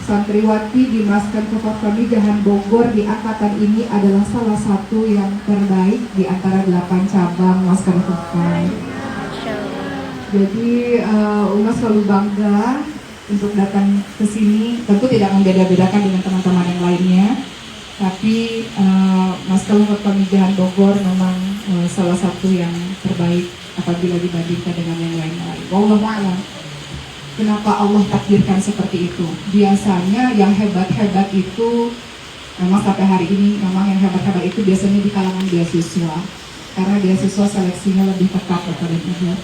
santriwati di Maskar Hufat Pamijahan Bogor di angkatan ini adalah salah satu yang terbaik di antara 8 cabang Maskar Hufat. Jadi Uma selalu bangga untuk datang ke sini. Tentu tidak membeda-bedakan dengan teman-teman yang lainnya, tapi Maskar Hufat Pamijahan Bogor memang salah satu yang terbaik apabila dibandingkan dengan yang lain-lain. Wallahu a'lam. Kenapa Allah takdirkan seperti itu? Biasanya yang hebat-hebat itu memang sampai hari ini memang yang hebat-hebat itu biasanya di kalangan beasiswa, karena beasiswa seleksinya lebih ketat daripada itu.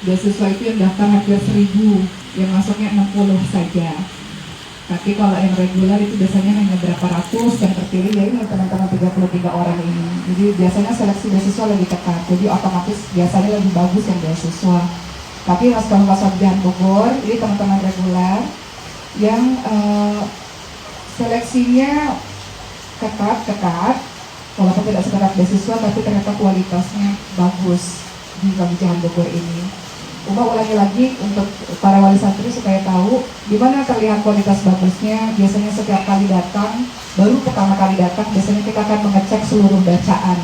Beasiswa itu yang daftar hampir 1000, yang masuknya 60 saja. Tapi kalau yang reguler itu biasanya hanya berapa ratus yang terpilih, ya ini teman-teman 33 orang ini. Jadi biasanya seleksi beasiswa lebih ketat, jadi otomatis biasanya lebih bagus yang beasiswa. Tapi Maskar Hufat Pamijahan Bogor ini teman-teman reguler yang seleksinya ketat, walaupun tidak seketat beasiswa, tapi ternyata kualitasnya bagus di Pamijahan Bogor ini. Uma ulangi lagi untuk para wali santri supaya tahu di mana terlihat kualitas bagusnya. Biasanya setiap kali datang, baru pertama kali datang, biasanya kita akan mengecek seluruh bacaan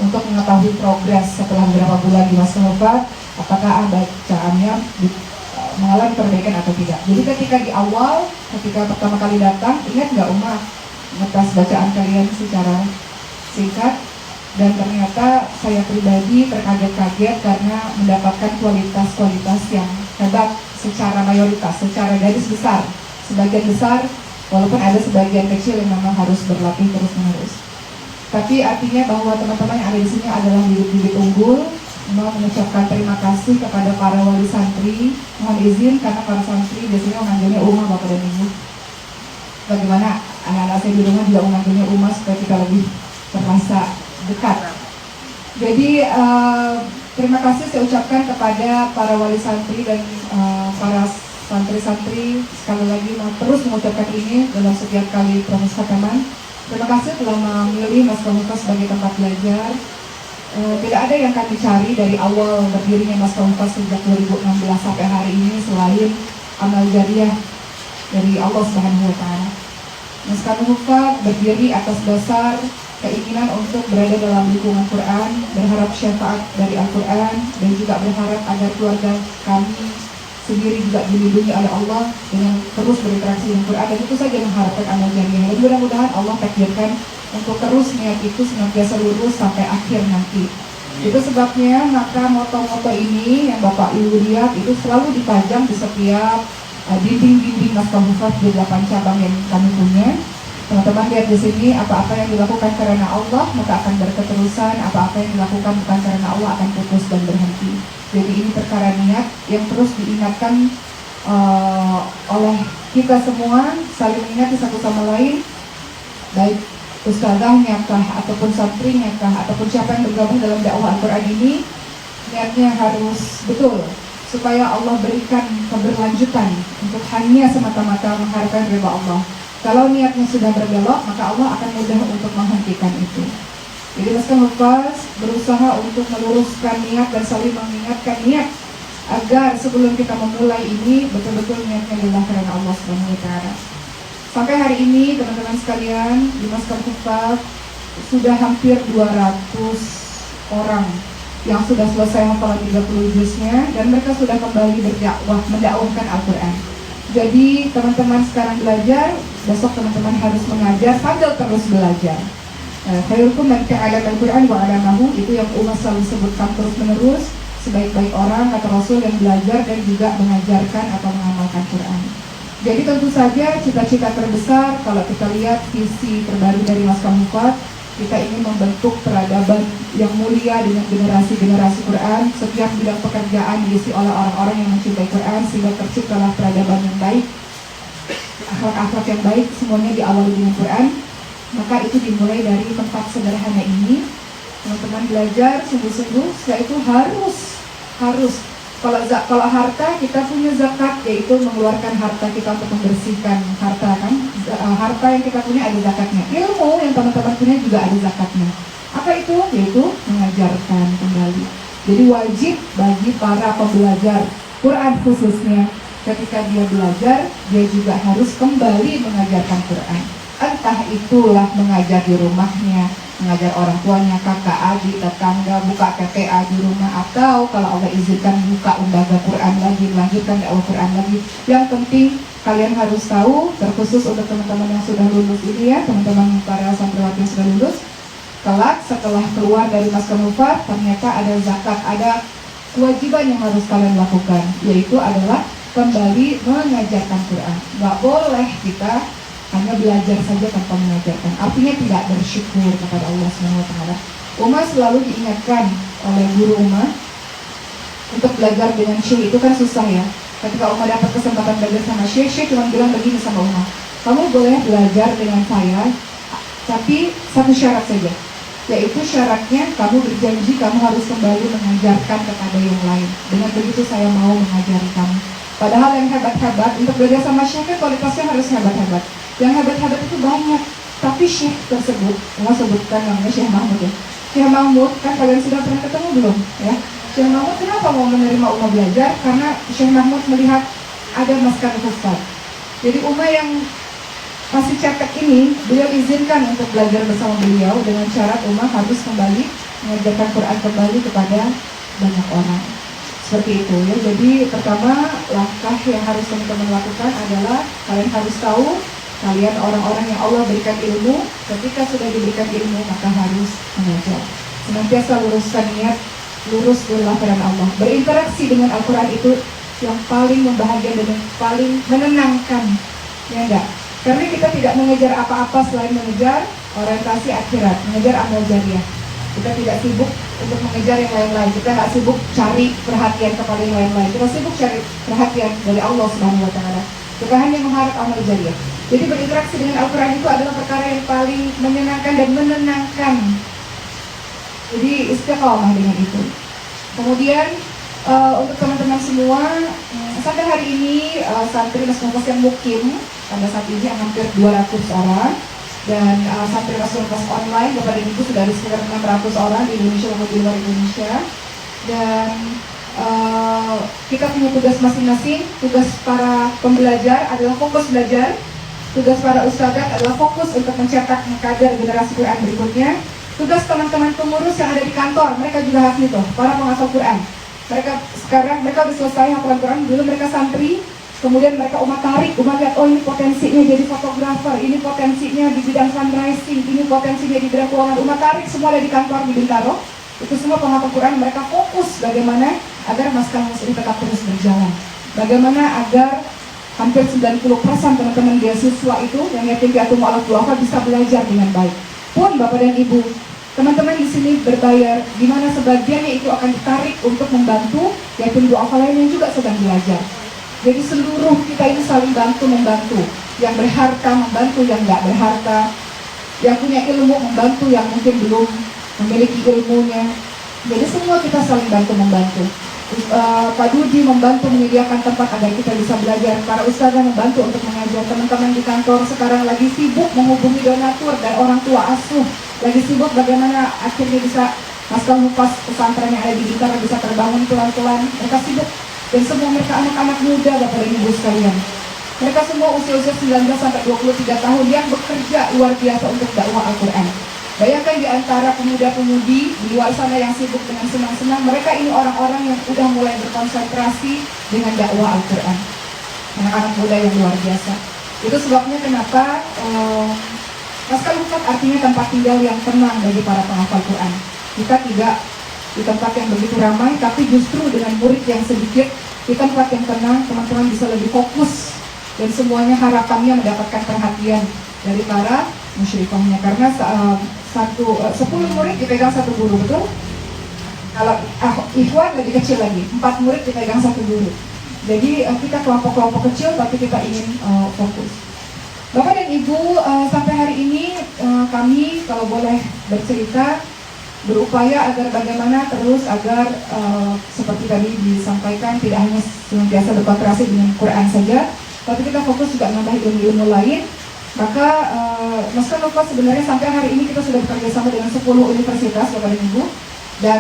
untuk mengetahui progres setelah beberapa bulan di Maskar Hufat, apakah bacaannya mengalami perbaikan atau tidak. Jadi ketika di awal, ketika pertama kali datang, ingat nggak Uma ngetes bacaan kalian secara singkat? Dan ternyata saya pribadi terkaget-kaget karena mendapatkan kualitas-kualitas yang hebat secara mayoritas, secara garis besar. Sebagian besar, walaupun ada sebagian kecil yang memang harus berlatih terus-menerus. Tapi artinya bahwa teman-teman yang ada di sini adalah bibit-bibit unggul. Mau mengucapkan terima kasih kepada para wali santri. Mohon izin karena para santri biasanya memanggilnya Uma Bapak dan Ibu. Bagaimana anak-anak saya di rumah juga memanggilnya Uma supaya kita lebih terasa dekat. Jadi terima kasih saya ucapkan kepada para wali santri dan para santri-santri. Sekali lagi mau terus mengucapkan ini dalam setiap kali proses khataman. Terima kasih telah memilih Mas Pramuka sebagai tempat belajar. Tidak ada yang kami cari dari awal berdirinya Mas Pramuka sejak 2016 sampai hari ini selain amal jariah dari Allah Subhanahu wa Ta'ala. Mas Pramuka berdiri atas dasar keinginan untuk berada dalam lingkungan Quran, berharap syafaat dari Al-Quran, dan juga berharap agar keluarga kami sendiri juga dilindungi oleh Allah dengan terus berinteraksi dengan Quran, dan itu saja mengharapkan amal jariah. Dan mudah-mudahan Allah takdirkan untuk terus niat itu senantiasa lurus sampai akhir nanti. Itu sebabnya maka moto-moto ini yang Bapak Ibu lihat itu selalu dipajang di setiap dinding-dinding naskah hufaz di 8 cabang yang kami punya. Teman-teman lihat di sini, apa-apa yang dilakukan karena Allah maka akan berketerusan, apa-apa yang dilakukan bukan karena Allah akan putus dan berhenti. Jadi ini perkara niat yang terus diingatkan oleh kita semua, saling mengingati satu sama lain, baik ustazahnya kah, ataupun santrinya kah, ataupun siapa yang bergabung dalam dakwah Al-Quran ini, niatnya harus betul supaya Allah berikan keberlanjutan untuk hanya semata-mata mengharapkan ridha Allah. Kalau niatnya sudah berbelok, maka Allah akan mudah untuk menghentikan itu. Jadi Mas Hufaz berusaha untuk meluruskan niat dan saling mengingatkan niat agar sebelum kita memulai ini betul-betul niatnya adalah karena Allah Subhanahu wa Ta'ala. Sampai hari ini teman-teman sekalian di Mas Hufaz sudah hampir 200 orang yang sudah selesai hafalan 30 juznya, dan mereka sudah kembali berdakwah, mendakwahkan Al-Quran. Jadi teman-teman sekarang belajar, besok teman-teman harus mengajar sambil terus belajar. Khairukum man ta'allama al-Quran wa 'allamahu, itu yang Umar selalu sebutkan terus-menerus. Sebaik-baik orang kata Rasul yang belajar dan juga mengajarkan atau mengamalkan Quran. Jadi tentu saja cita-cita terbesar kalau kita lihat visi terbaru dari Mas Hufaz, kita ingin membentuk peradaban yang mulia dengan generasi-generasi Quran. Setiap bidang pekerjaan diisi oleh orang-orang yang mencintai Quran sehingga terciptalah peradaban yang baik, akhlak-akhlak yang baik, semuanya diawali dengan Quran. Maka itu dimulai dari tempat sederhana ini. Teman-teman belajar sungguh-sungguh. Setelah itu harus kalau harta kita punya zakat, yaitu mengeluarkan harta kita untuk membersihkan harta kan. Harta yang kita punya ada zakatnya. Ilmu yang teman-teman punya juga ada zakatnya. Apa itu? Yaitu mengajarkan kembali. Jadi wajib bagi para pembelajar Quran khususnya, ketika dia belajar, dia juga harus kembali mengajarkan Quran. Entah itulah mengajar di rumahnya, mengajar orang tuanya, kakak, adik, tetangga, buka TPA di rumah, atau kalau Allah izinkan buka lembaga Quran lagi, melanjutkan dakwah Quran lagi. Yang penting kalian harus tahu, terkhusus untuk teman-teman yang sudah lulus ini ya, teman-teman para santriwati yang sudah lulus, kelak setelah keluar dari Mas Hufaz, ternyata ada zakat, ada kewajiban yang harus kalian lakukan, yaitu adalah kembali mengajarkan Quran. Gak boleh kita hanya belajar saja tanpa mengajarkan, artinya tidak bersyukur kepada Allah SWT. Umar selalu diingatkan oleh guru Umar untuk belajar dengan Syekh, itu kan susah ya. Ketika Umar dapat kesempatan belajar sama Syekh, Syekh cuma bilang begini sama Umar, kamu boleh belajar dengan saya, tapi satu syarat saja, yaitu syaratnya kamu berjanji kamu harus kembali mengajarkan kepada yang lain. Dengan begitu saya mau mengajari kamu. Padahal yang hebat-hebat untuk belajar sama Syekh kualitasnya harus hebat-hebat. Yang hebat-hebat itu banyak, tapi Syekh tersebut, mau sebutkan namanya Syekh Mahmud ya. Syekh Mahmud, kan kalian sudah pernah ketemu belum? Ya, Syekh Mahmud kenapa mau menerima Umar belajar? Karena Syekh Mahmud melihat ada Mas Hufaz. Jadi Umar yang masih cetek ini, beliau izinkan untuk belajar bersama beliau dengan syarat Umar harus kembali mengajarkan Quran kembali kepada banyak orang. Seperti itu ya. Jadi pertama langkah yang harus teman-teman lakukan adalah kalian harus tahu kalian orang-orang yang Allah berikan ilmu. Ketika sudah diberikan ilmu maka harus mengajar. senantiasa luruskan niat, lurus adalah firman Allah. Berinteraksi dengan Al-Quran itu yang paling membahagiakan dan yang paling menenangkan, ya enggak? Karena kita tidak mengejar apa-apa selain mengejar orientasi akhirat, mengejar amal jariah. Kita tidak sibuk untuk mengejar yang lain-lain. Kita nggak sibuk cari perhatian kepada yang lain-lain. Kita sibuk cari perhatian dari Allah Subhanahu Wa Taala. Kita hanya mengharap amal jariah. Jadi berinteraksi dengan Al-Quran itu adalah perkara yang paling menyenangkan dan menenangkan. Jadi istiqomah dengan itu. Kemudian untuk teman-teman semua, sampai hari ini santri Mas Nufas yang mukim pada saat ini hampir 200 orang. Dan santri Rasulullah online Bapak dan Ibu sudah ada sekitar 600 orang di Indonesia maupun di luar Indonesia. Dan kita punya tugas masing-masing. Tugas para pembelajar adalah fokus belajar. Tugas para ustadzat adalah fokus untuk mencetak kader generasi Quran berikutnya. Tugas teman-teman pengurus yang ada di kantor, mereka juga hafidh, para penghafal Quran. Mereka sudah selesai hafalan Quran, dulu mereka santri. Kemudian mereka umat tarik, umat lihat, oh ini potensinya jadi fotografer, ini potensinya di bidang fundraising, ini potensinya di bidang keuangan. Umat tarik semua ada di kantor di Bintaro. Itu semua penghafal Quran, mereka fokus bagaimana agar maskal ini tetap terus berjalan. Bagaimana agar hampir 90% teman-teman beasiswa itu yang yatim piatu mu'alaf du'afa bisa belajar dengan baik. Pun Bapak dan Ibu, teman-teman di sini berbayar, di mana sebagiannya itu akan ditarik untuk membantu yatim du'afa lain yang juga sedang belajar. Jadi seluruh kita ini saling bantu-membantu. Yang berharta membantu yang nggak berharta. Yang punya ilmu membantu yang mungkin belum memiliki ilmunya. Jadi semua kita saling bantu-membantu. Pak Dudi membantu menyediakan tempat agar kita bisa belajar. Para ustazah membantu untuk mengajar. Teman-teman di kantor sekarang lagi sibuk menghubungi donatur dan orang tua asuh. Lagi sibuk bagaimana akhirnya bisa maskal mupas pesantren yang ada di Bintaro bisa terbangun pelan-pelan. Mereka sibuk. Dan semua mereka anak-anak muda Bapak dan Ibu sekalian. Mereka semua usia-usia 19 sampai 23 tahun yang bekerja luar biasa untuk dakwah Al-Quran. Bayangkan di antara pemuda-pemudi di luar sana yang sibuk dengan senang-senang, mereka ini orang-orang yang udah mulai berkonsentrasi dengan dakwah Al-Quran. Anak-anak muda yang luar biasa. Itu sebabnya kenapa Maskal Hufat artinya tempat tinggal yang tenang bagi para penghafal Quran. Kita tidak di tempat yang begitu ramai, tapi justru dengan murid yang sedikit, di tempat yang tenang, teman-teman bisa lebih fokus. Dan semuanya harapannya mendapatkan perhatian dari para musyrifahnya. Karena 10 murid dipegang satu guru, betul? Kalau ikhwan lebih kecil lagi, 4 murid dipegang satu guru. Jadi kita kelompok-kelompok kecil, tapi kita ingin fokus. Bapak dan Ibu, sampai hari ini kami kalau boleh bercerita, berupaya agar bagaimana terus agar seperti tadi disampaikan tidak hanya senantiasa berkonsentrasi dengan Quran saja, tapi kita fokus juga menambah ilmu-ilmu lain. Maka Maskal Hufat sebenarnya sampai hari ini kita sudah bekerja sama dengan 10 universitas Bapak dan Ibu, dan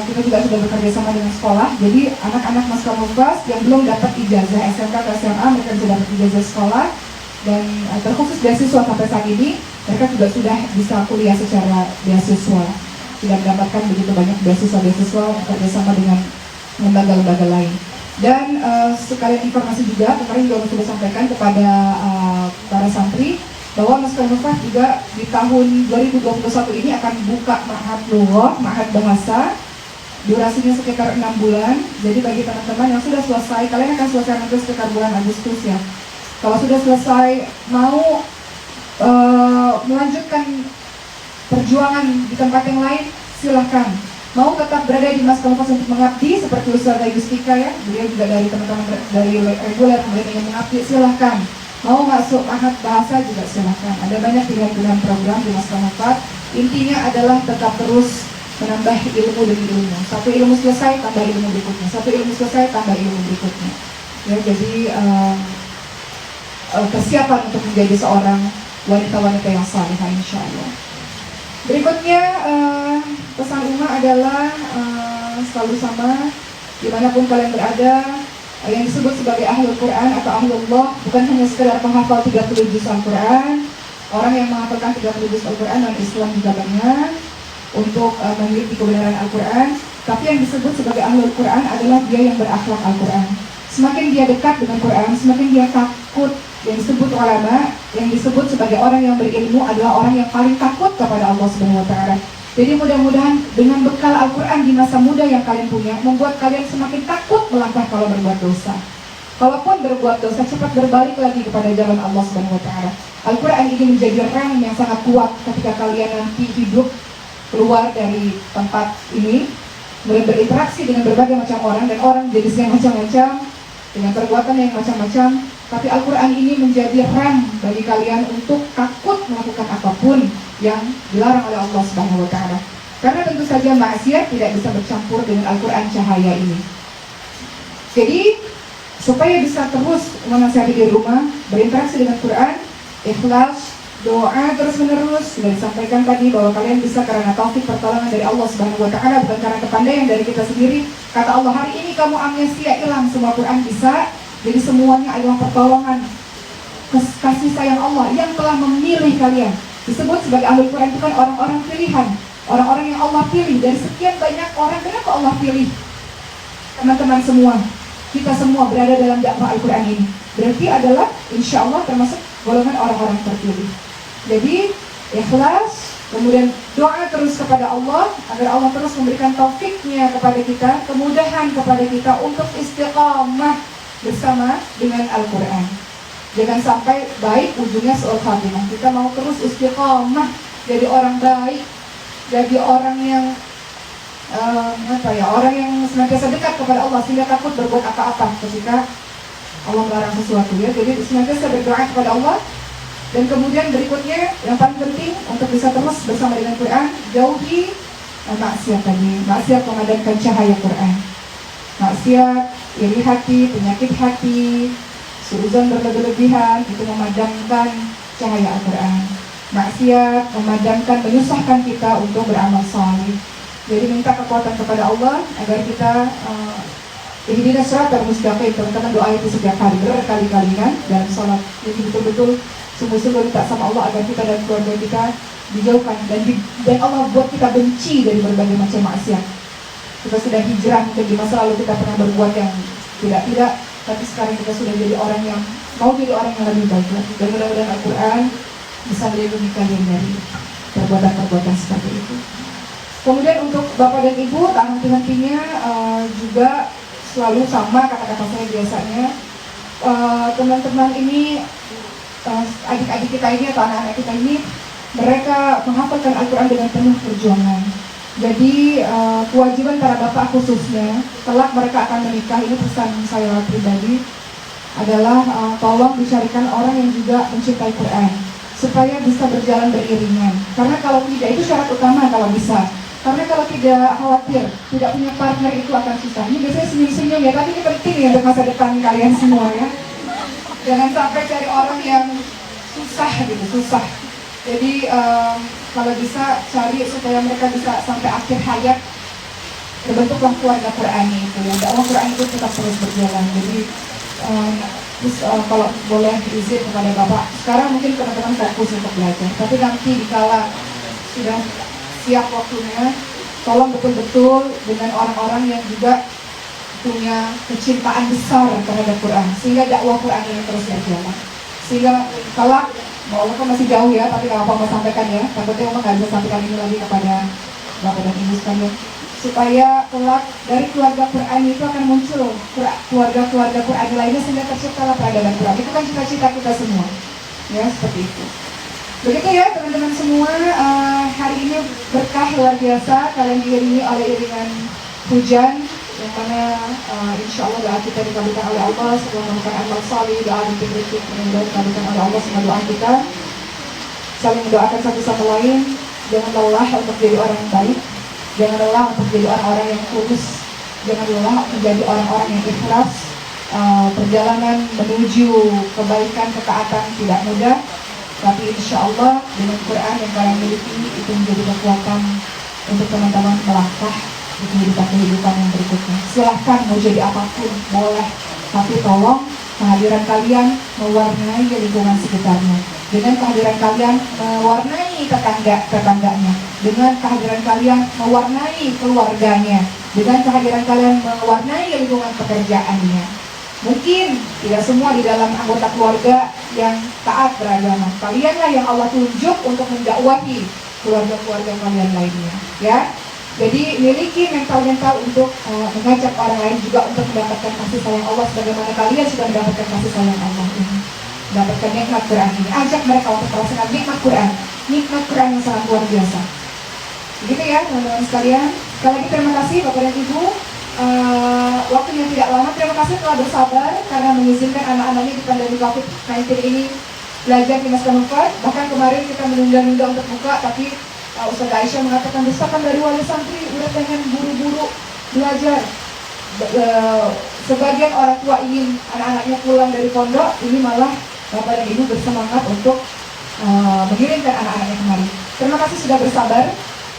kita juga sudah bekerja sama dengan sekolah. Jadi anak-anak Maskal Hufat yang belum dapat ijazah SMK atau SMA, mereka sudah dapat ijazah sekolah, dan terkhusus beasiswa sampai saat ini mereka juga sudah bisa kuliah secara beasiswa. Tidak mendapatkan begitu banyak beasiswa bekerjasama dengan lembaga-lembaga lain. Dan sekalian informasi juga, kemarin juga sudah sampaikan kepada para santri bahwa Maskal Hufat juga di tahun 2021 ini akan buka ma'had lughah, ma'had bahasa, durasinya sekitar 6 bulan. Jadi bagi teman-teman yang sudah selesai, kalian akan selesai nanti sekitar bulan Agustus ya. Kalau sudah selesai mau melanjutkan perjuangan di tempat yang lain, silahkan. Mau tetap berada di Maskal Hufat untuk mengabdi seperti Ustazah Yustika ya, beliau juga dari teman-teman dari reguler kemudian ingin mengabdi, silahkan. Mau masuk ma'had bahasa juga silahkan. Ada banyak pilihan-pilihan program di Maskal Hufat. Intinya adalah tetap terus menambah ilmu demi ilmu. Satu ilmu selesai, tambah ilmu berikutnya. Satu ilmu selesai, tambah ilmu berikutnya. Ya, jadi kesiapan untuk menjadi seorang wanita-wanita yang salihah insya Allah. Berikutnya pesan Uma adalah selalu sama dimanapun kalian berada, yang disebut sebagai ahlul Quran atau ahlullah bukan hanya sekedar menghafal 30 juz Al-Quran. Orang yang menghafalkan 30 juz Al-Quran dan Islam juga banyak untuk memiliki kebenaran Al-Quran. Tapi yang disebut sebagai ahlul Quran adalah dia yang berakhlak Al-Quran. Semakin dia dekat dengan Quran, semakin dia takut. Yang disebut ulama, yang disebut sebagai orang yang berilmu adalah orang yang paling takut kepada Allah Subhanahu wa Ta'ala. Jadi mudah-mudahan dengan bekal Al-Quran di masa muda yang kalian punya, membuat kalian semakin takut melangkah kalau berbuat dosa. Kalaupun berbuat dosa, cepat berbalik lagi kepada jalan Allah Subhanahu wa Ta'ala. Al-Quran ini menjadi rem yang sangat kuat ketika kalian nanti hidup keluar dari tempat ini, mulai berinteraksi dengan berbagai macam orang, dan orang jenisnya macam-macam, dengan perbuatan yang macam-macam. Tapi Al-Quran ini menjadi rem bagi kalian untuk takut melakukan apapun yang dilarang oleh Allah Subhanahu wa Ta'ala. Karena tentu saja maksiat tidak bisa bercampur dengan Al-Quran cahaya ini. Jadi supaya bisa terus menasihati di rumah, berinteraksi dengan Quran, ikhlas, doa terus menerus. Sudah disampaikan tadi bahwa kalian bisa karena taufik pertolongan dari Allah Subhanahu wa Ta'ala, bukan karena kepandaian dari kita sendiri. Kata Allah, hari ini kamu amnesia, hilang semua Quran bisa. Jadi semuanya adalah pertolongan kasih sayang Allah yang telah memilih kalian. Disebut sebagai ahli Quran itu kan orang-orang pilihan, orang-orang yang Allah pilih dari sekian banyak orang. Kenapa Allah pilih teman-teman semua, kita semua berada dalam dakwah Al-Quran ini? Berarti adalah insya Allah termasuk golongan orang-orang terpilih. Jadi ikhlas, kemudian doa terus kepada Allah agar Allah terus memberikan taufiknya kepada kita, kemudahan kepada kita untuk istiqamah bersama dengan Al-Quran. Jangan sampai baik ujungnya su'ul khatimah. Kita mau terus istiqamah, jadi orang baik, jadi orang yang orang yang senantiasa dekat kepada Allah sehingga takut berbuat apa-apa ketika Allah melarang sesuatu, ya. Jadi senantiasa berdoa kepada Allah. Dan kemudian berikutnya yang paling penting untuk bisa terus bersama dengan Quran, jauhi maksiat tadi. Maksiat memadamkan cahaya Quran. Maksiat, iri hati, penyakit hati, suudzon berlebihan, itu memadamkan cahaya Al-Quran. Maksiat memadamkan, menyusahkan kita untuk beramal saleh. Jadi minta kekuatan kepada Allah agar kita ihdinas siratal mustaqim. Teman-teman doa itu setiap hari, berkali-kali kan dalam sholat. Jadi betul-betul sungguh-sungguh minta sama Allah agar kita dan keluarga kita dijauhkan dan Allah buat kita benci dari berbagai macam maksiat. Kita sudah hijrah, mungkin di masa lalu kita pernah berbuat yang tidak, tapi sekarang kita sudah jadi orang yang mau jadi orang yang lebih baik lagi. Dan mudah-mudahan Al-Quran bisa melindungi kalian dari perbuatan-perbuatan seperti itu. Kemudian untuk Bapak dan Ibu, tak henti-hentinya juga selalu sama kata-kata saya biasanya. Teman-teman ini, adik-adik kita ini atau anak-anak kita ini, mereka menghafalkan Al-Quran dengan penuh perjuangan. Jadi kewajiban para bapak khususnya, kelak mereka akan menikah, ini pesan saya pribadi, adalah tolong dicarikan orang yang juga mencintai Quran supaya bisa berjalan beriringan. Karena kalau tidak, itu syarat utama kalau bisa. Karena kalau tidak, khawatir tidak punya partner itu akan susah. Ini biasanya senyum-senyum ya, tapi ini penting ya untuk masa depan kalian semua ya. Jangan sampai cari orang yang susah gitu, susah. Jadi kalau bisa cari supaya mereka bisa sampai akhir hayat terbentuklah keluarga Quran itu ya. Dakwah Quran itu tetap terus berjalan. Jadi kalau boleh izin kepada Bapak, sekarang mungkin teman-teman fokus untuk belajar, tapi nanti dikala sudah siap waktunya, tolong betul-betul dengan orang-orang yang juga punya kecintaan besar terhadap Quran, sehingga dakwah Quran ini terus berjalan. Sehingga kelak, walaupun masih jauh ya, tapi nggak apa-apa mau sampaikan ya, takutnya memang nggak bisa sampaikan ini lagi kepada Bapak dan Ibu sekalian, supaya kelak dari keluarga Quran itu akan muncul keluarga-keluarga Quran lainnya, sehingga terciptalah peradaban Quran. Itu kan cita-cita kita semua, ya seperti itu. Begitu ya teman-teman semua, hari ini berkah luar biasa, kalian diiringi oleh iringan hujan, yang mana insya Allah doa kita dikabulkan oleh Allah. Setelah melakukan amal salih, doa dan berikut mudah-mudahan dikabulkan oleh Allah semua doa kita. Saling mendoakan satu sama lain, jangan lelah untuk jadi orang yang baik, jangan lelah untuk jadi orang-orang yang tulus, jangan lelah menjadi orang-orang yang ikhlas. Perjalanan menuju kebaikan, ketaatan tidak mudah, tapi insya Allah dengan Quran yang kalian miliki itu menjadi kekuatan untuk teman-teman melangkah di kehidupan yang berikutnya. Silahkan mau jadi apapun, boleh, tapi tolong kehadiran kalian mewarnai lingkungan sekitarnya. Dengan kehadiran kalian mewarnai tetangganya. Dengan kehadiran kalian mewarnai keluarganya. Dengan kehadiran kalian mewarnai lingkungan pekerjaannya. Mungkin tidak semua di dalam anggota keluarga yang taat beragama. Kalianlah yang Allah tunjuk untuk mendakwahi keluarga-keluarga kalian lainnya, ya. Jadi miliki mental-mental untuk mengajak orang lain juga untuk mendapatkan kasih sayang Allah sebagaimana kalian sudah mendapatkan kasih sayang Allah ini, mendapatkan nikmat Quran ini. Ajak mereka untuk merasakan nikmat Quran yang sangat luar biasa. Begitu ya teman-teman sekalian. Sekali lagi terima kasih Bapak dan Ibu. Waktunya tidak lama. Terima kasih telah bersabar karena mengizinkan anak-anaknya di pandemi COVID-19 ini belajar di Mas Kanufat. Bahkan kemarin kita menunda-nunda untuk buka, tapi Ustaz Aisyah mengatakan desakan dari wali santri udah pengen buru-buru belajar. Sebagian orang tua ingin anak-anaknya pulang dari pondok, ini malah Bapak dan Ibu bersemangat untuk mengirimkan anak-anaknya kemari. Terima kasih sudah bersabar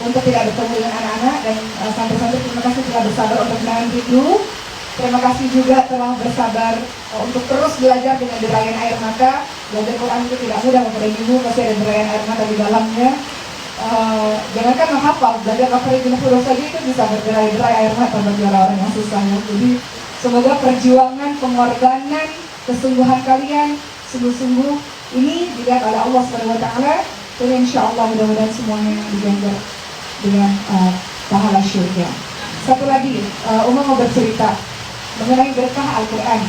untuk tidak bertemu dengan anak-anak, dan santri-santri terima kasih telah bersabar untuk menahan rindu. Terima kasih juga telah bersabar untuk terus belajar dengan derayan air mata. Belajar Quran itu tidak mudah Bapak dan Ibu, pasti ada derayan air mata di dalamnya. Jangankan menghafal, belajar kafir bin huruf saja itu bisa berderai-derai air mata bagi orang-orang yang susah ya. Jadi semoga perjuangan, pengorbanan, kesungguhan kalian sungguh-sungguh ini dilihat oleh Allah SWT, dan insya Allah mudah-mudahan semuanya diganjar dengan pahala syurga. Satu lagi, Uma mau bercerita mengenai berkah Al-Quran.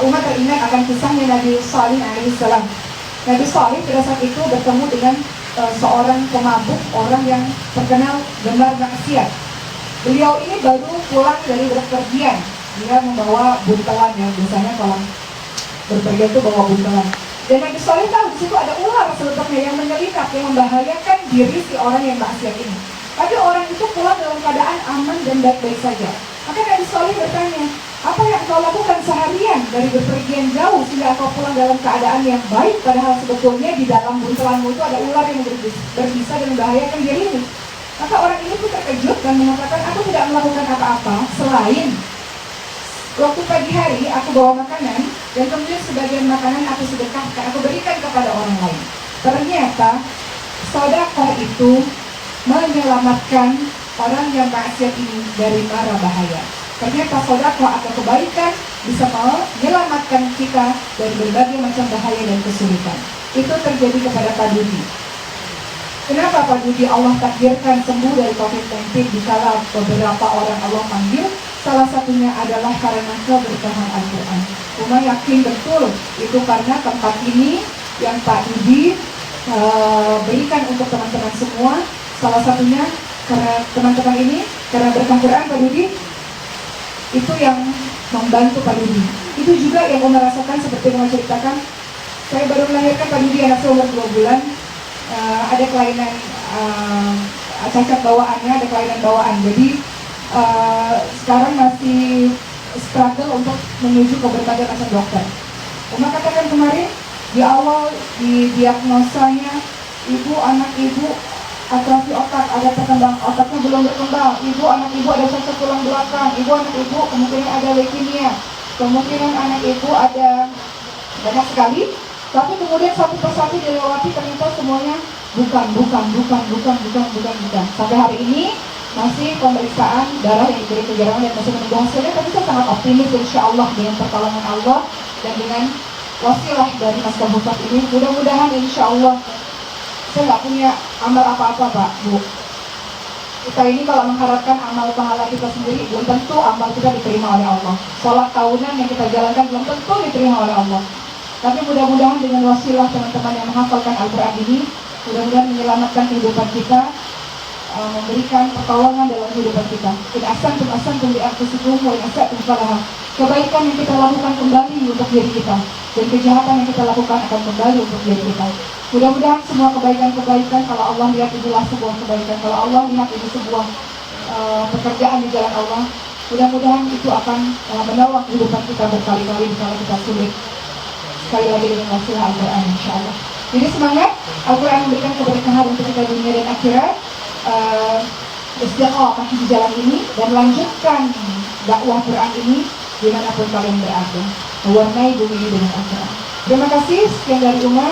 Uma teringat akan kisahnya Nabi Salih alaihissalam. Nabi Salih pada saat itu bertemu dengan seorang pemabuk, orang yang terkenal gemar maksiat. Beliau ini baru pulang dari berpergian. Dia membawa buntelan ya, biasanya kalau berpergian itu bawa buntelan. Dan Nabi Saleh tahu di situ ada ular sebetulnya yang menyelinap, yang membahayakan diri si orang yang maksiat ini. Tapi orang itu pulang dalam keadaan aman dan baik-baik saja. Maka Nabi Saleh bertanya, apa yang kau lakukan seharian dari berpergian jauh sehingga kau pulang dalam keadaan yang baik, padahal sebetulnya di dalam buntelanmu itu ada ular yang berbisa dan membahayakan dirimu. Maka orang ini pun terkejut dan mengatakan, aku tidak melakukan apa-apa selain waktu pagi hari aku bawa makanan, dan kemudian sebagian makanan aku sedekahkan, aku berikan kepada orang lain. Ternyata sedekah itu menyelamatkan orang yang maksiat ini dari mara bahaya. Ternyata sedekah atau kebaikan bisa menyelamatkan kita dari berbagai macam bahaya dan kesulitan. Itu terjadi kepada Pak Dudi. Kenapa Pak Dudi Allah takdirkan sembuh dari COVID-19 dikala beberapa orang Allah panggil? Salah satunya adalah karena keberkahan Al-Quran. Uma yakin betul itu karena tempat ini yang Pak Dudi berikan untuk teman-teman semua. Salah satunya karena teman-teman ini, karena berkah Quran Pak Dudi, itu yang membantu Pak Dudi. Itu juga yang Uma rasakan seperti yang Uma ceritakan. Saya baru melahirkan Pak Dudi, anak saya umur 2 bulan. Ada kelainan cacat bawaannya, ada kelainan bawaan. Jadi sekarang masih struggle untuk menuju ke berbagai macam dokter. Uma katakan kemarin di awal di diagnosanya, anak ibu atrofi otak, ada perkembangan otaknya belum berkembang. Anak ibu ada cacat tulang belakang. Anak ibu kemungkinan ada leukemia. Kemungkinan anak ibu ada banyak sekali. Tapi kemudian satu persatu dilewati, ternyata semuanya bukan. Sampai hari ini masih pemeriksaan darah yang diberi kejarangan dan masih menunggu hasilnya, tapi saya sangat optimis insya Allah dengan pertolongan Allah dan dengan wasilah dari Mas Kahufat ini, mudah-mudahan insya Allah. Saya nggak punya amal apa-apa Pak, Bu. Kita ini kalau mengharapkan amal pahala kita sendiri, belum tentu amal kita diterima oleh Allah. Sholat tahunan yang kita jalankan belum tentu diterima oleh Allah. Tapi mudah-mudahan dengan wasilah teman-teman yang menghafalkan Al-Quran ini, mudah-mudahan menyelamatkan kehidupan kita, memberikan pertolongan dalam kehidupan kita. In ahsantum li anfusikum wa in asatum falaha. Kebaikan yang kita lakukan kembali untuk diri kita, dan kejahatan yang kita lakukan akan kembali untuk diri kita. Mudah-mudahan semua kebaikan-kebaikan, kalau Allah lihat inilah sebuah kebaikan, kalau Allah lihat ini sebuah pekerjaan di jalan Allah, mudah-mudahan itu akan menolong kehidupan kita berkali-kali kalau kita sulit. Sekali lagi dengan wasilah Al-Quran insya Allah. Jadi semangat, Al-Quran memberikan keberkahan untuk kita dunia dan akhirat. Istiqomah di jalan ini dan lanjutkan dakwah Quran ini dimanapun kalian berada, mewarnai bumi ini dengan Al-Quran. Terima kasih, sekian dari Uma.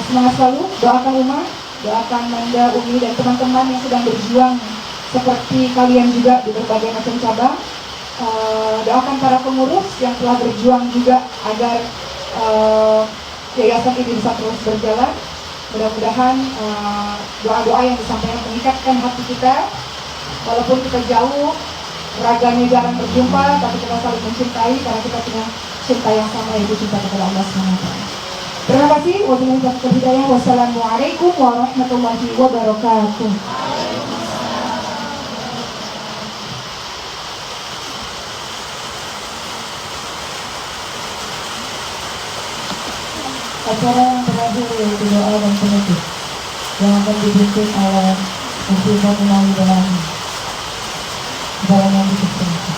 Semangat selalu, doakan Uma, doakan Manda, Umi dan teman-teman yang sedang berjuang seperti kalian juga di berbagai macam cabang. Doakan para pengurus yang telah berjuang juga agar yayasan ini bisa terus berjalan. Mudah-mudahan doa-doa yang disampaikan meningkatkan hati kita, walaupun kita jauh, raganya jarang berjumpa, tapi kita saling mencintai karena kita punya cinta yang sama, yaitu cinta kepada Allah SWT. Terima kasih. Wabillahi taufiq wal hidayah. Wassalamualaikum warahmatullahi wabarakatuh. Acara yang terakhir yaitu doa dan penutup yang akan dipimpin oleh Muslimah melalui dalam yang dipersilakan.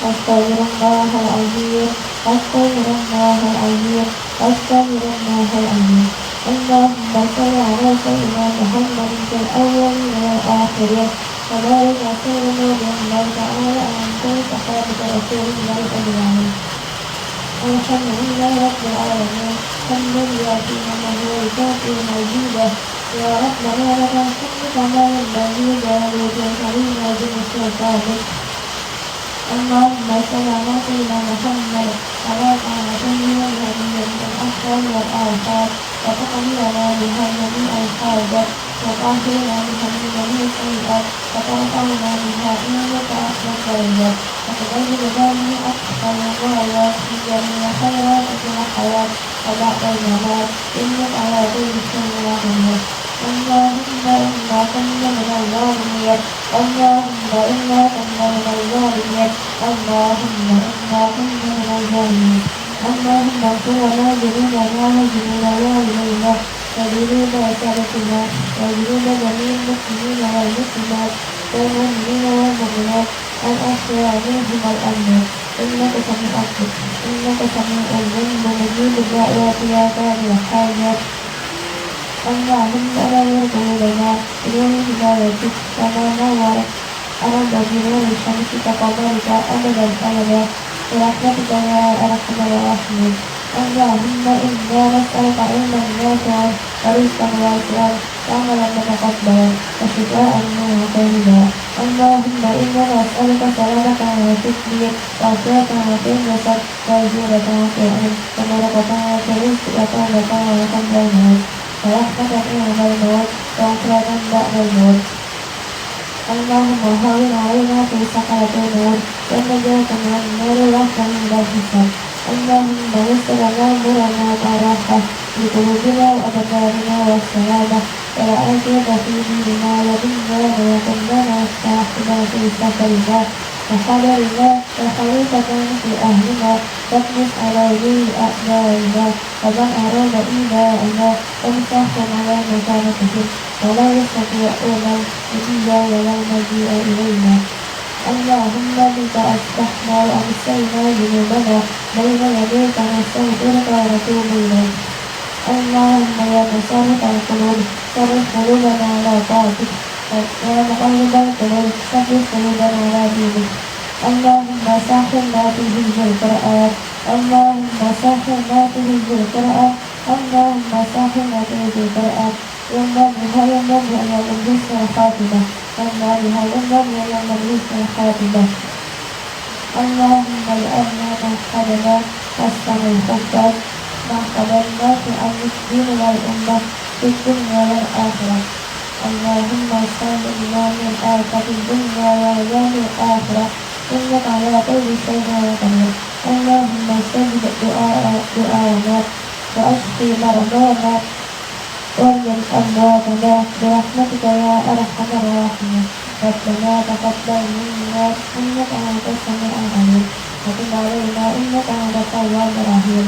Astaghfirullahaladzim, astaghfirullahaladzim, astaghfirullahaladzim. Allahumma shalli ala sayyidina Muhammadin fil awwalin wal akhirin wa barik ala sayyidina Muhammad ta'ala anta sahabati rasulillah ajma'in. Alhamdulillahi rabbil alamin. Hamdan yatina mahwika majidah ya rabbana lakal hamdu kama yanbaghi li wajhika karim wa sultanik. Allahumma shalli ala sayyidina Muhammad ala sayyidina Muhammad al-afdal wal afdal wa taqabbal biha min al-hadat wa tahina biha min al-sayyi'at wa tarfa'na biha innaka antal wahhab wa taqabbal biha aqsal wa hijabna khairan fil hayat wa ba'da al-mamat innaka ala kulli shay'in qadir. Allahumma inna kunna minal zalimin. Allahumma inna kunna minal zalimin. Allahumma inna kunna minal zalimin. Allahumma qulna junubana wa junuba walidayna wa junuba salitina wa junuba jamil muslimina wal muslimat wal mu'minina wal mu'minat al-ahya'i minhum wal amwat. Innaka sami'un qarib. Innaka sami'un mujib da'wati ya qadil hajat. Allahumma nawwir qulubana bi hidayatik kama nawwarat al-badru bi syamsika qamarika abadan abada bi rahmatika ya arhamar rahimin. Allahumma inna nas'aluka ilman nafi'an wa rizqan wasi'an wa amalan mutaqabbalan wa shifaa'an min kulli da'. Allahumma inna nas'aluka salamatan fid din wa afiyatan fil jasad wa hidayatan fil ilm wa barakatan fil rizqi wa tawbatan wa qabla al-maut. Rahmatan ilal maut wa akhiratan ba'dal maut. Allahumma hawwin 'alaina fi sakaratil maut wa najatan minan nar wa ahsan bil hisab. Allahumma yassir lana umurana wa li qulubina wa abdanina wa salamah wa la ajida fi dinina wa dinna wa qadana sahibana fi sakarina wa hadarina wa khalifatan fi ahlina واطمس عليه أعدائنا ومن أراد إيذاءنا وامسحهم على مكانتهم ولا يستطيعون المضي ولا المجيء إلينا. اللهم بك أصبحنا وأمسينا ذنوبنا بين يديك نستغفرك ونتوب إليك. اللهم يا مصرف القلوب صرف قلوبنا على طاعتك ويا مقلب القلوب ثبت قلوبنا على دينك. اللهم سهل ما تهز القرآن. اللهم سهل ما تهز القرآن. اللهم سهل ما تهز القرآن. يوم بها يوم بها يوم بها الخاتمة. يوم بها يوم بها يوم بها الخاتمة. اللهم اجعلنا من حملنا واستمع الخطاب ما قبلنا في أمر الدين والأمة في الدنيا والآخرة. اللهم صل لنا من آفة الدنيا وعذاب الآخرة إنك على كل شيء قدير. اللهم استجب دعاءنا واشفي مرضانا وارحم أمواتنا برحمتك يا أرحم الراحمين. ربنا تقبل منا إنك أنت السميع العليم وتب علينا إنك أنت التواب الرحيم.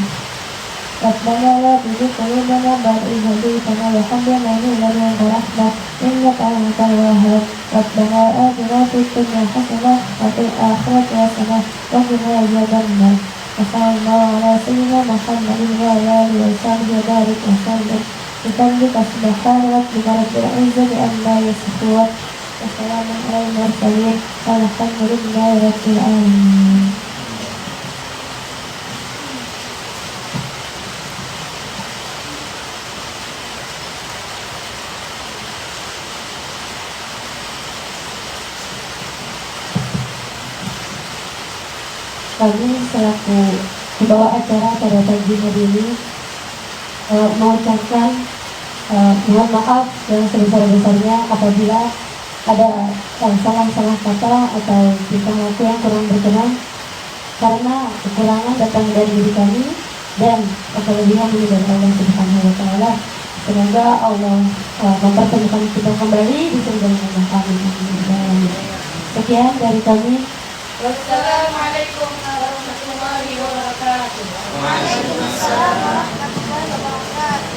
ربنا لا تزغ قلوبنا بعد إذ هديتنا وهب لنا من لدنك رحمة إنك أنت الوهاب. ربنا آتنا في الدنيا حسنة وفي الآخرة حسنة وقنا عذاب النار. وصلى الله على سيدنا محمد وعلى آله وصحبه وبارك وسلم بفضلك سبحان ربك رب العزة عما يصفون وسلام على المرسلين والحمد لله رب العالمين. kami selaku pembawa acara pada pagi hari ini mengucapkan mohon maaf yang sebesar-besarnya apabila ada salah-salah kata atau tingkah laku yang kurang berkenan, karena kekurangan datang dari diri kami dan kelebihan dari Allah Subhanahu wa Ta'ala. Semoga Allah mempertemukan kita kembali di surga yang kami. Sekian dari kami. Wassalamualaikum warahmatullahi wabarakatuh. Waalaikumsalam warahmatullahi wabarakatuh.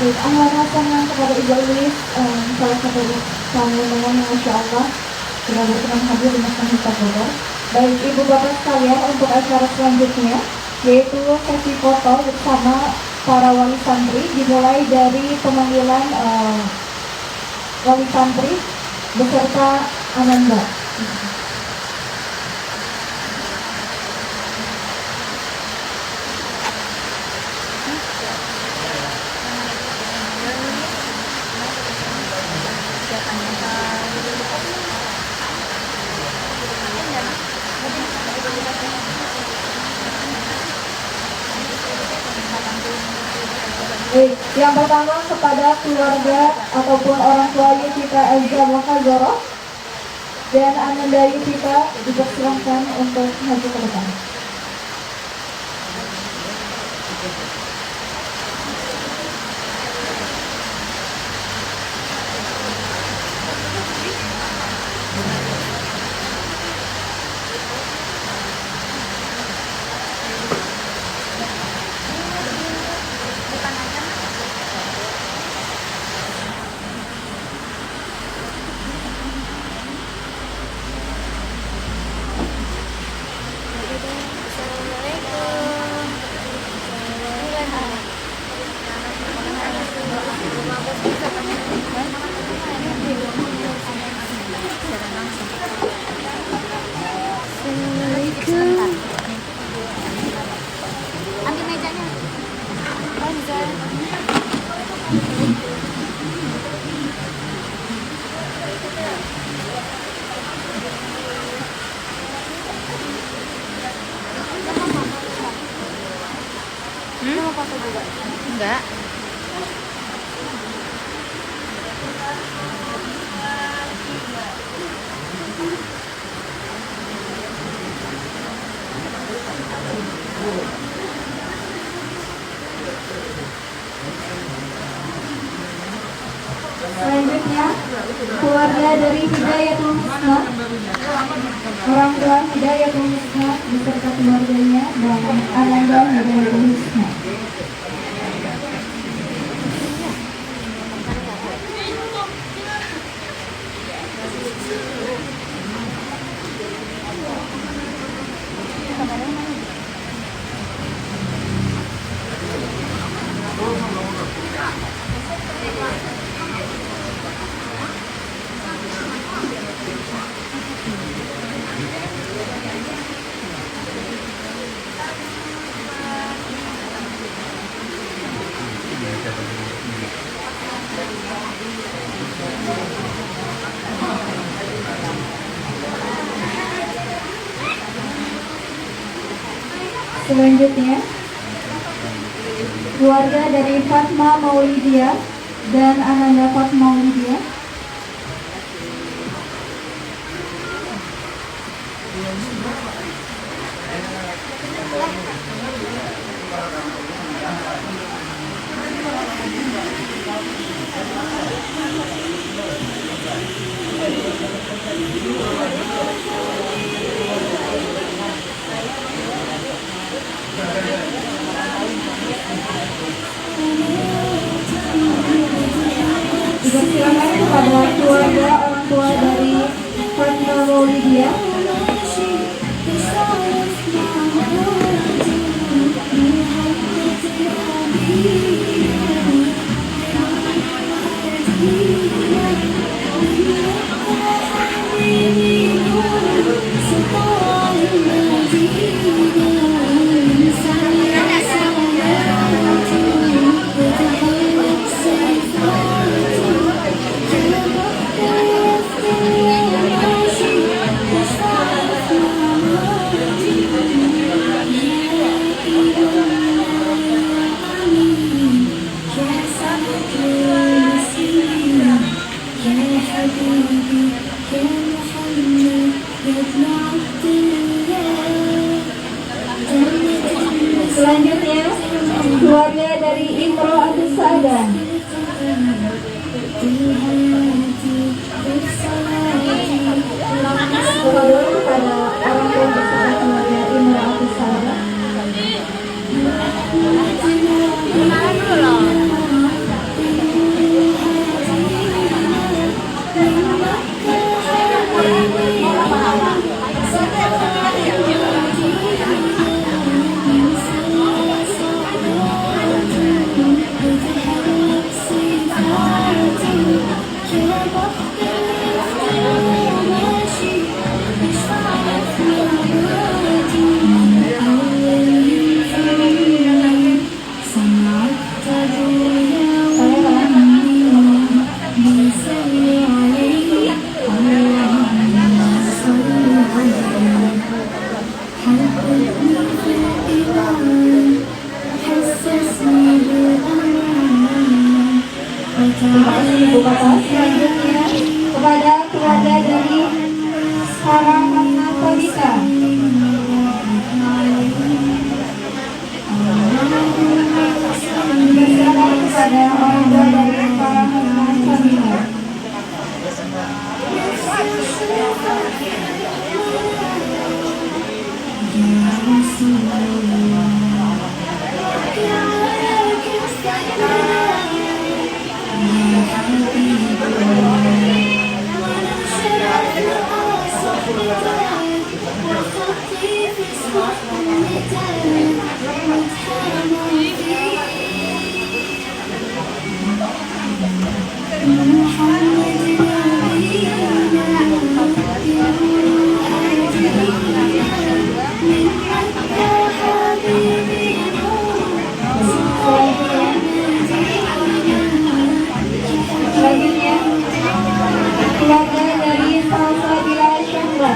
Baik, ahlan sangat kepada Ibu Lilis, salah satu tamu undangan yang Masya Allah sudah berkenan hadir di Masjid Miftah Bogor. Baik, Ibu Bapak sekalian, untuk acara selanjutnya yaitu sesi foto bersama para wali santri, dimulai dari pemanggilan wali santri beserta Ananda. Baik, yang pertama kepada keluarga ataupun orang tua Yusita Azza Wakazoro dan Ananda Yusita dipersilahkan untuk maju ke depan. Ambil mejanya. Oh, bisa. Mau foto juga? Enggak. Selanjutnya, keluarga dari Hidayatul Husna, orang tua Hidayatul Husna beserta keluarganya dan Ananda Hidayatul Husna. Selanjutnya, keluarga dari Fatma Maulidia dan Ananda Fatma Maulidia. Selanjutnya keluarga dari Imro'atus Sa'adah. Tafadhol kepada orang tua beserta keluarga Imro'atus Sa'adah. Terima kasih Ibu Bapak. Selanjutnya kepada keluarga dari Sarah Hana Fadita. Bersilakan kepada orang tua dari Sarah Hana Fadita. Selanjutnya keluarga dari Salsabila Syahla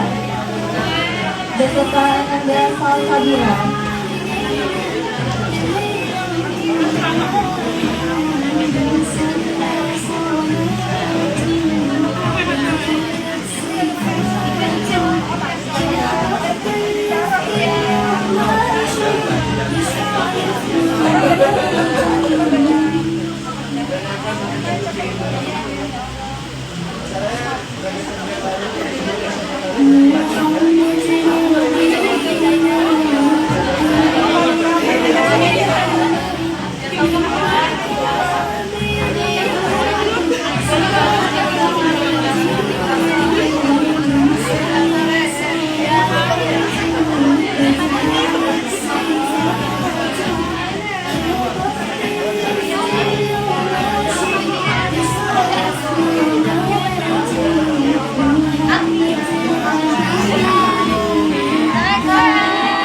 beserta Ananda Salsabila.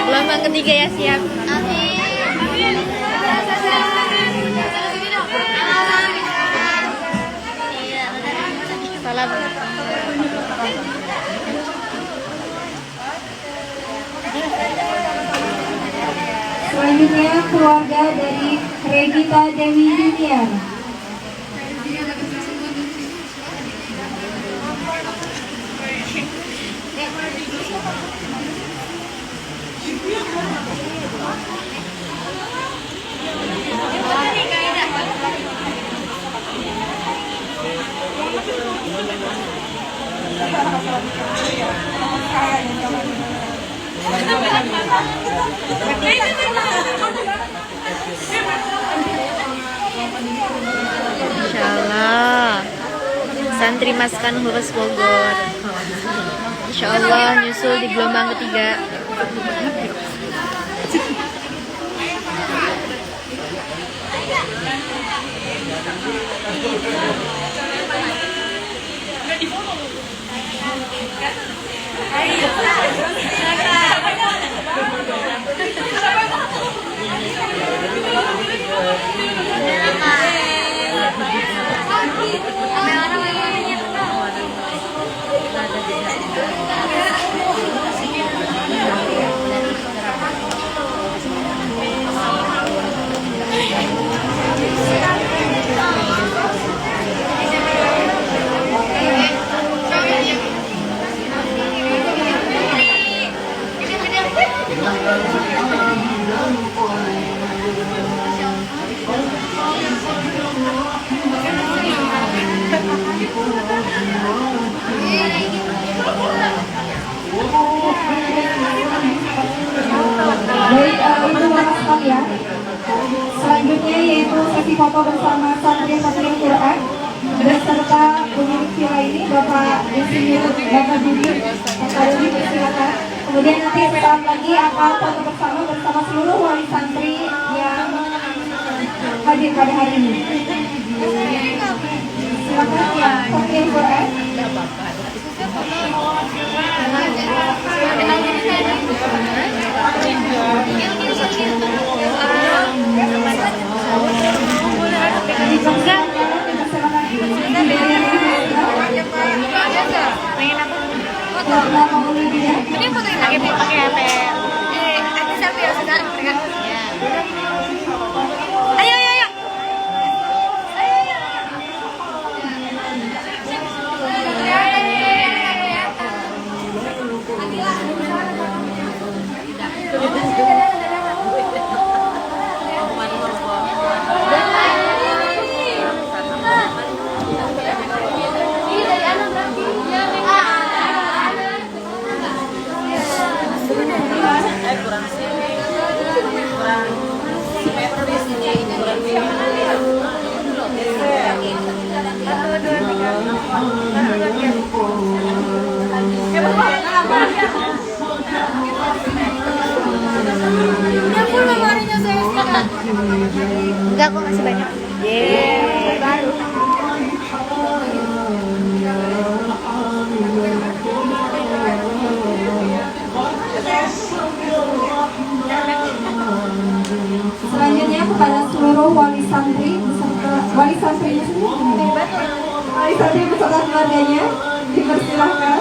Gelombang ketiga ya, siap. Salam. Selanjutnya keluarga dari Regita Dewi Junior. Insyaallah santri Maskan Hurus Bogor Insyaallah nyusul di gelombang ketiga. menyapa bersama santri Hafidz Quran beserta pemilik villa ini, Bapak Insinyur Bapak Budi Akademi, silakan. Kemudian nanti sesaat lagi akan foto bersama seluruh wali santri yang hadir pada hari ini. Silakan yang Hafidz Quran. Ini fotoin lagi pakai HP. Ada selfie ya sudah. Ayo ayo ayo. Enggak, kok masih banyak. Baru. Selanjutnya kepada seluruh wali santri beserta wali santrinya sendiri, wali santri beserta keluarganya dipersilahkan.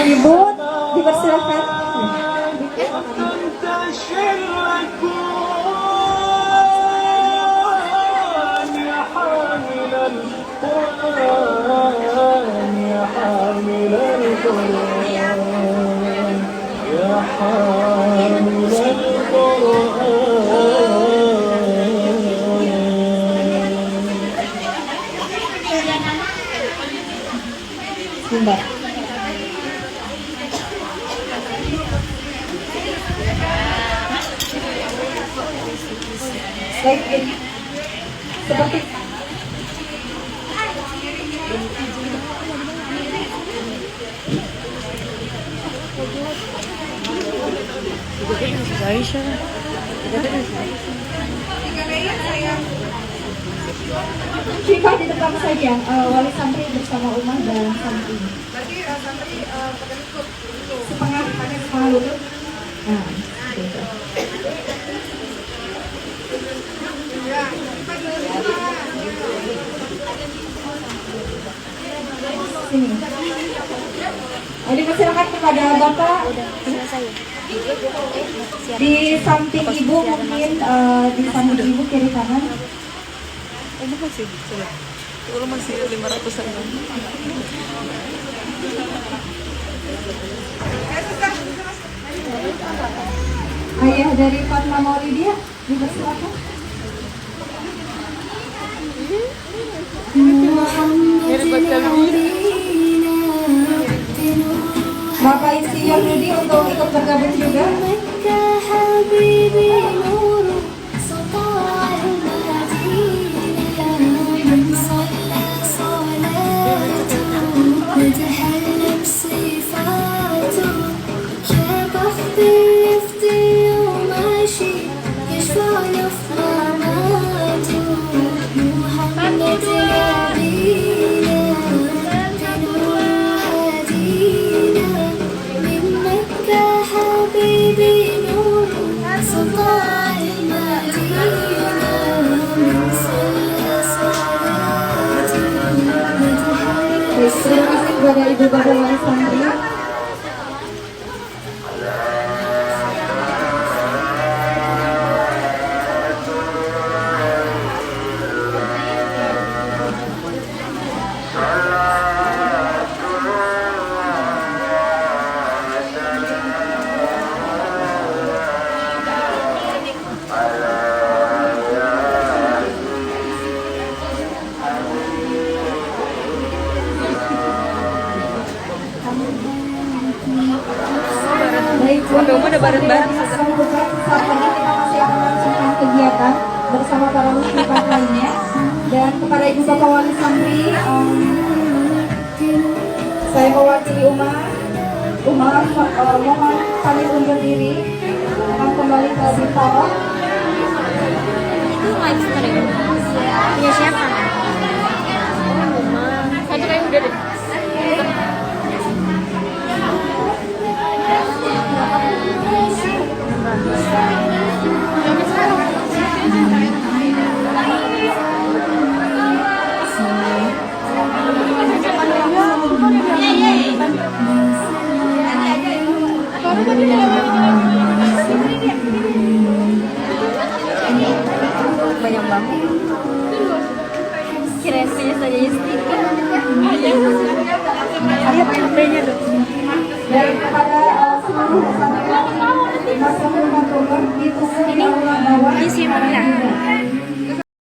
Ibu dipersilahkan. Sebentar. Baik, seperti Syifa di depan saja, wali santri bersama Umar dan santri. Berarti santri pada lutut. Setengah lutut. Nah, gitu. Sini. Dipersilakan kepada Bapak. Di samping Ibu mungkin di samping Ibu kiri kanan. Ini masih coba. Kalau masih 500-an. Ayah dari Fatma Maulidia dipersilakan. Bapak Insinyur Rudi untuk ikut bergabung juga. Terima kasih kepada Ibu Bapak Wali Santri. bareng-bareng. Saat ini kita masih akan melanjutkan kegiatan bersama para musyrifat lainnya. Dan kepada Ibu Bapak Wali Santri, saya mewakili Umar mohon pamit undur diri, akan kembali ke Bintaro. Itu live stream. Punya siapa? Satu kayak udah deh. Banyak banget. Kira-kira saja sedikit.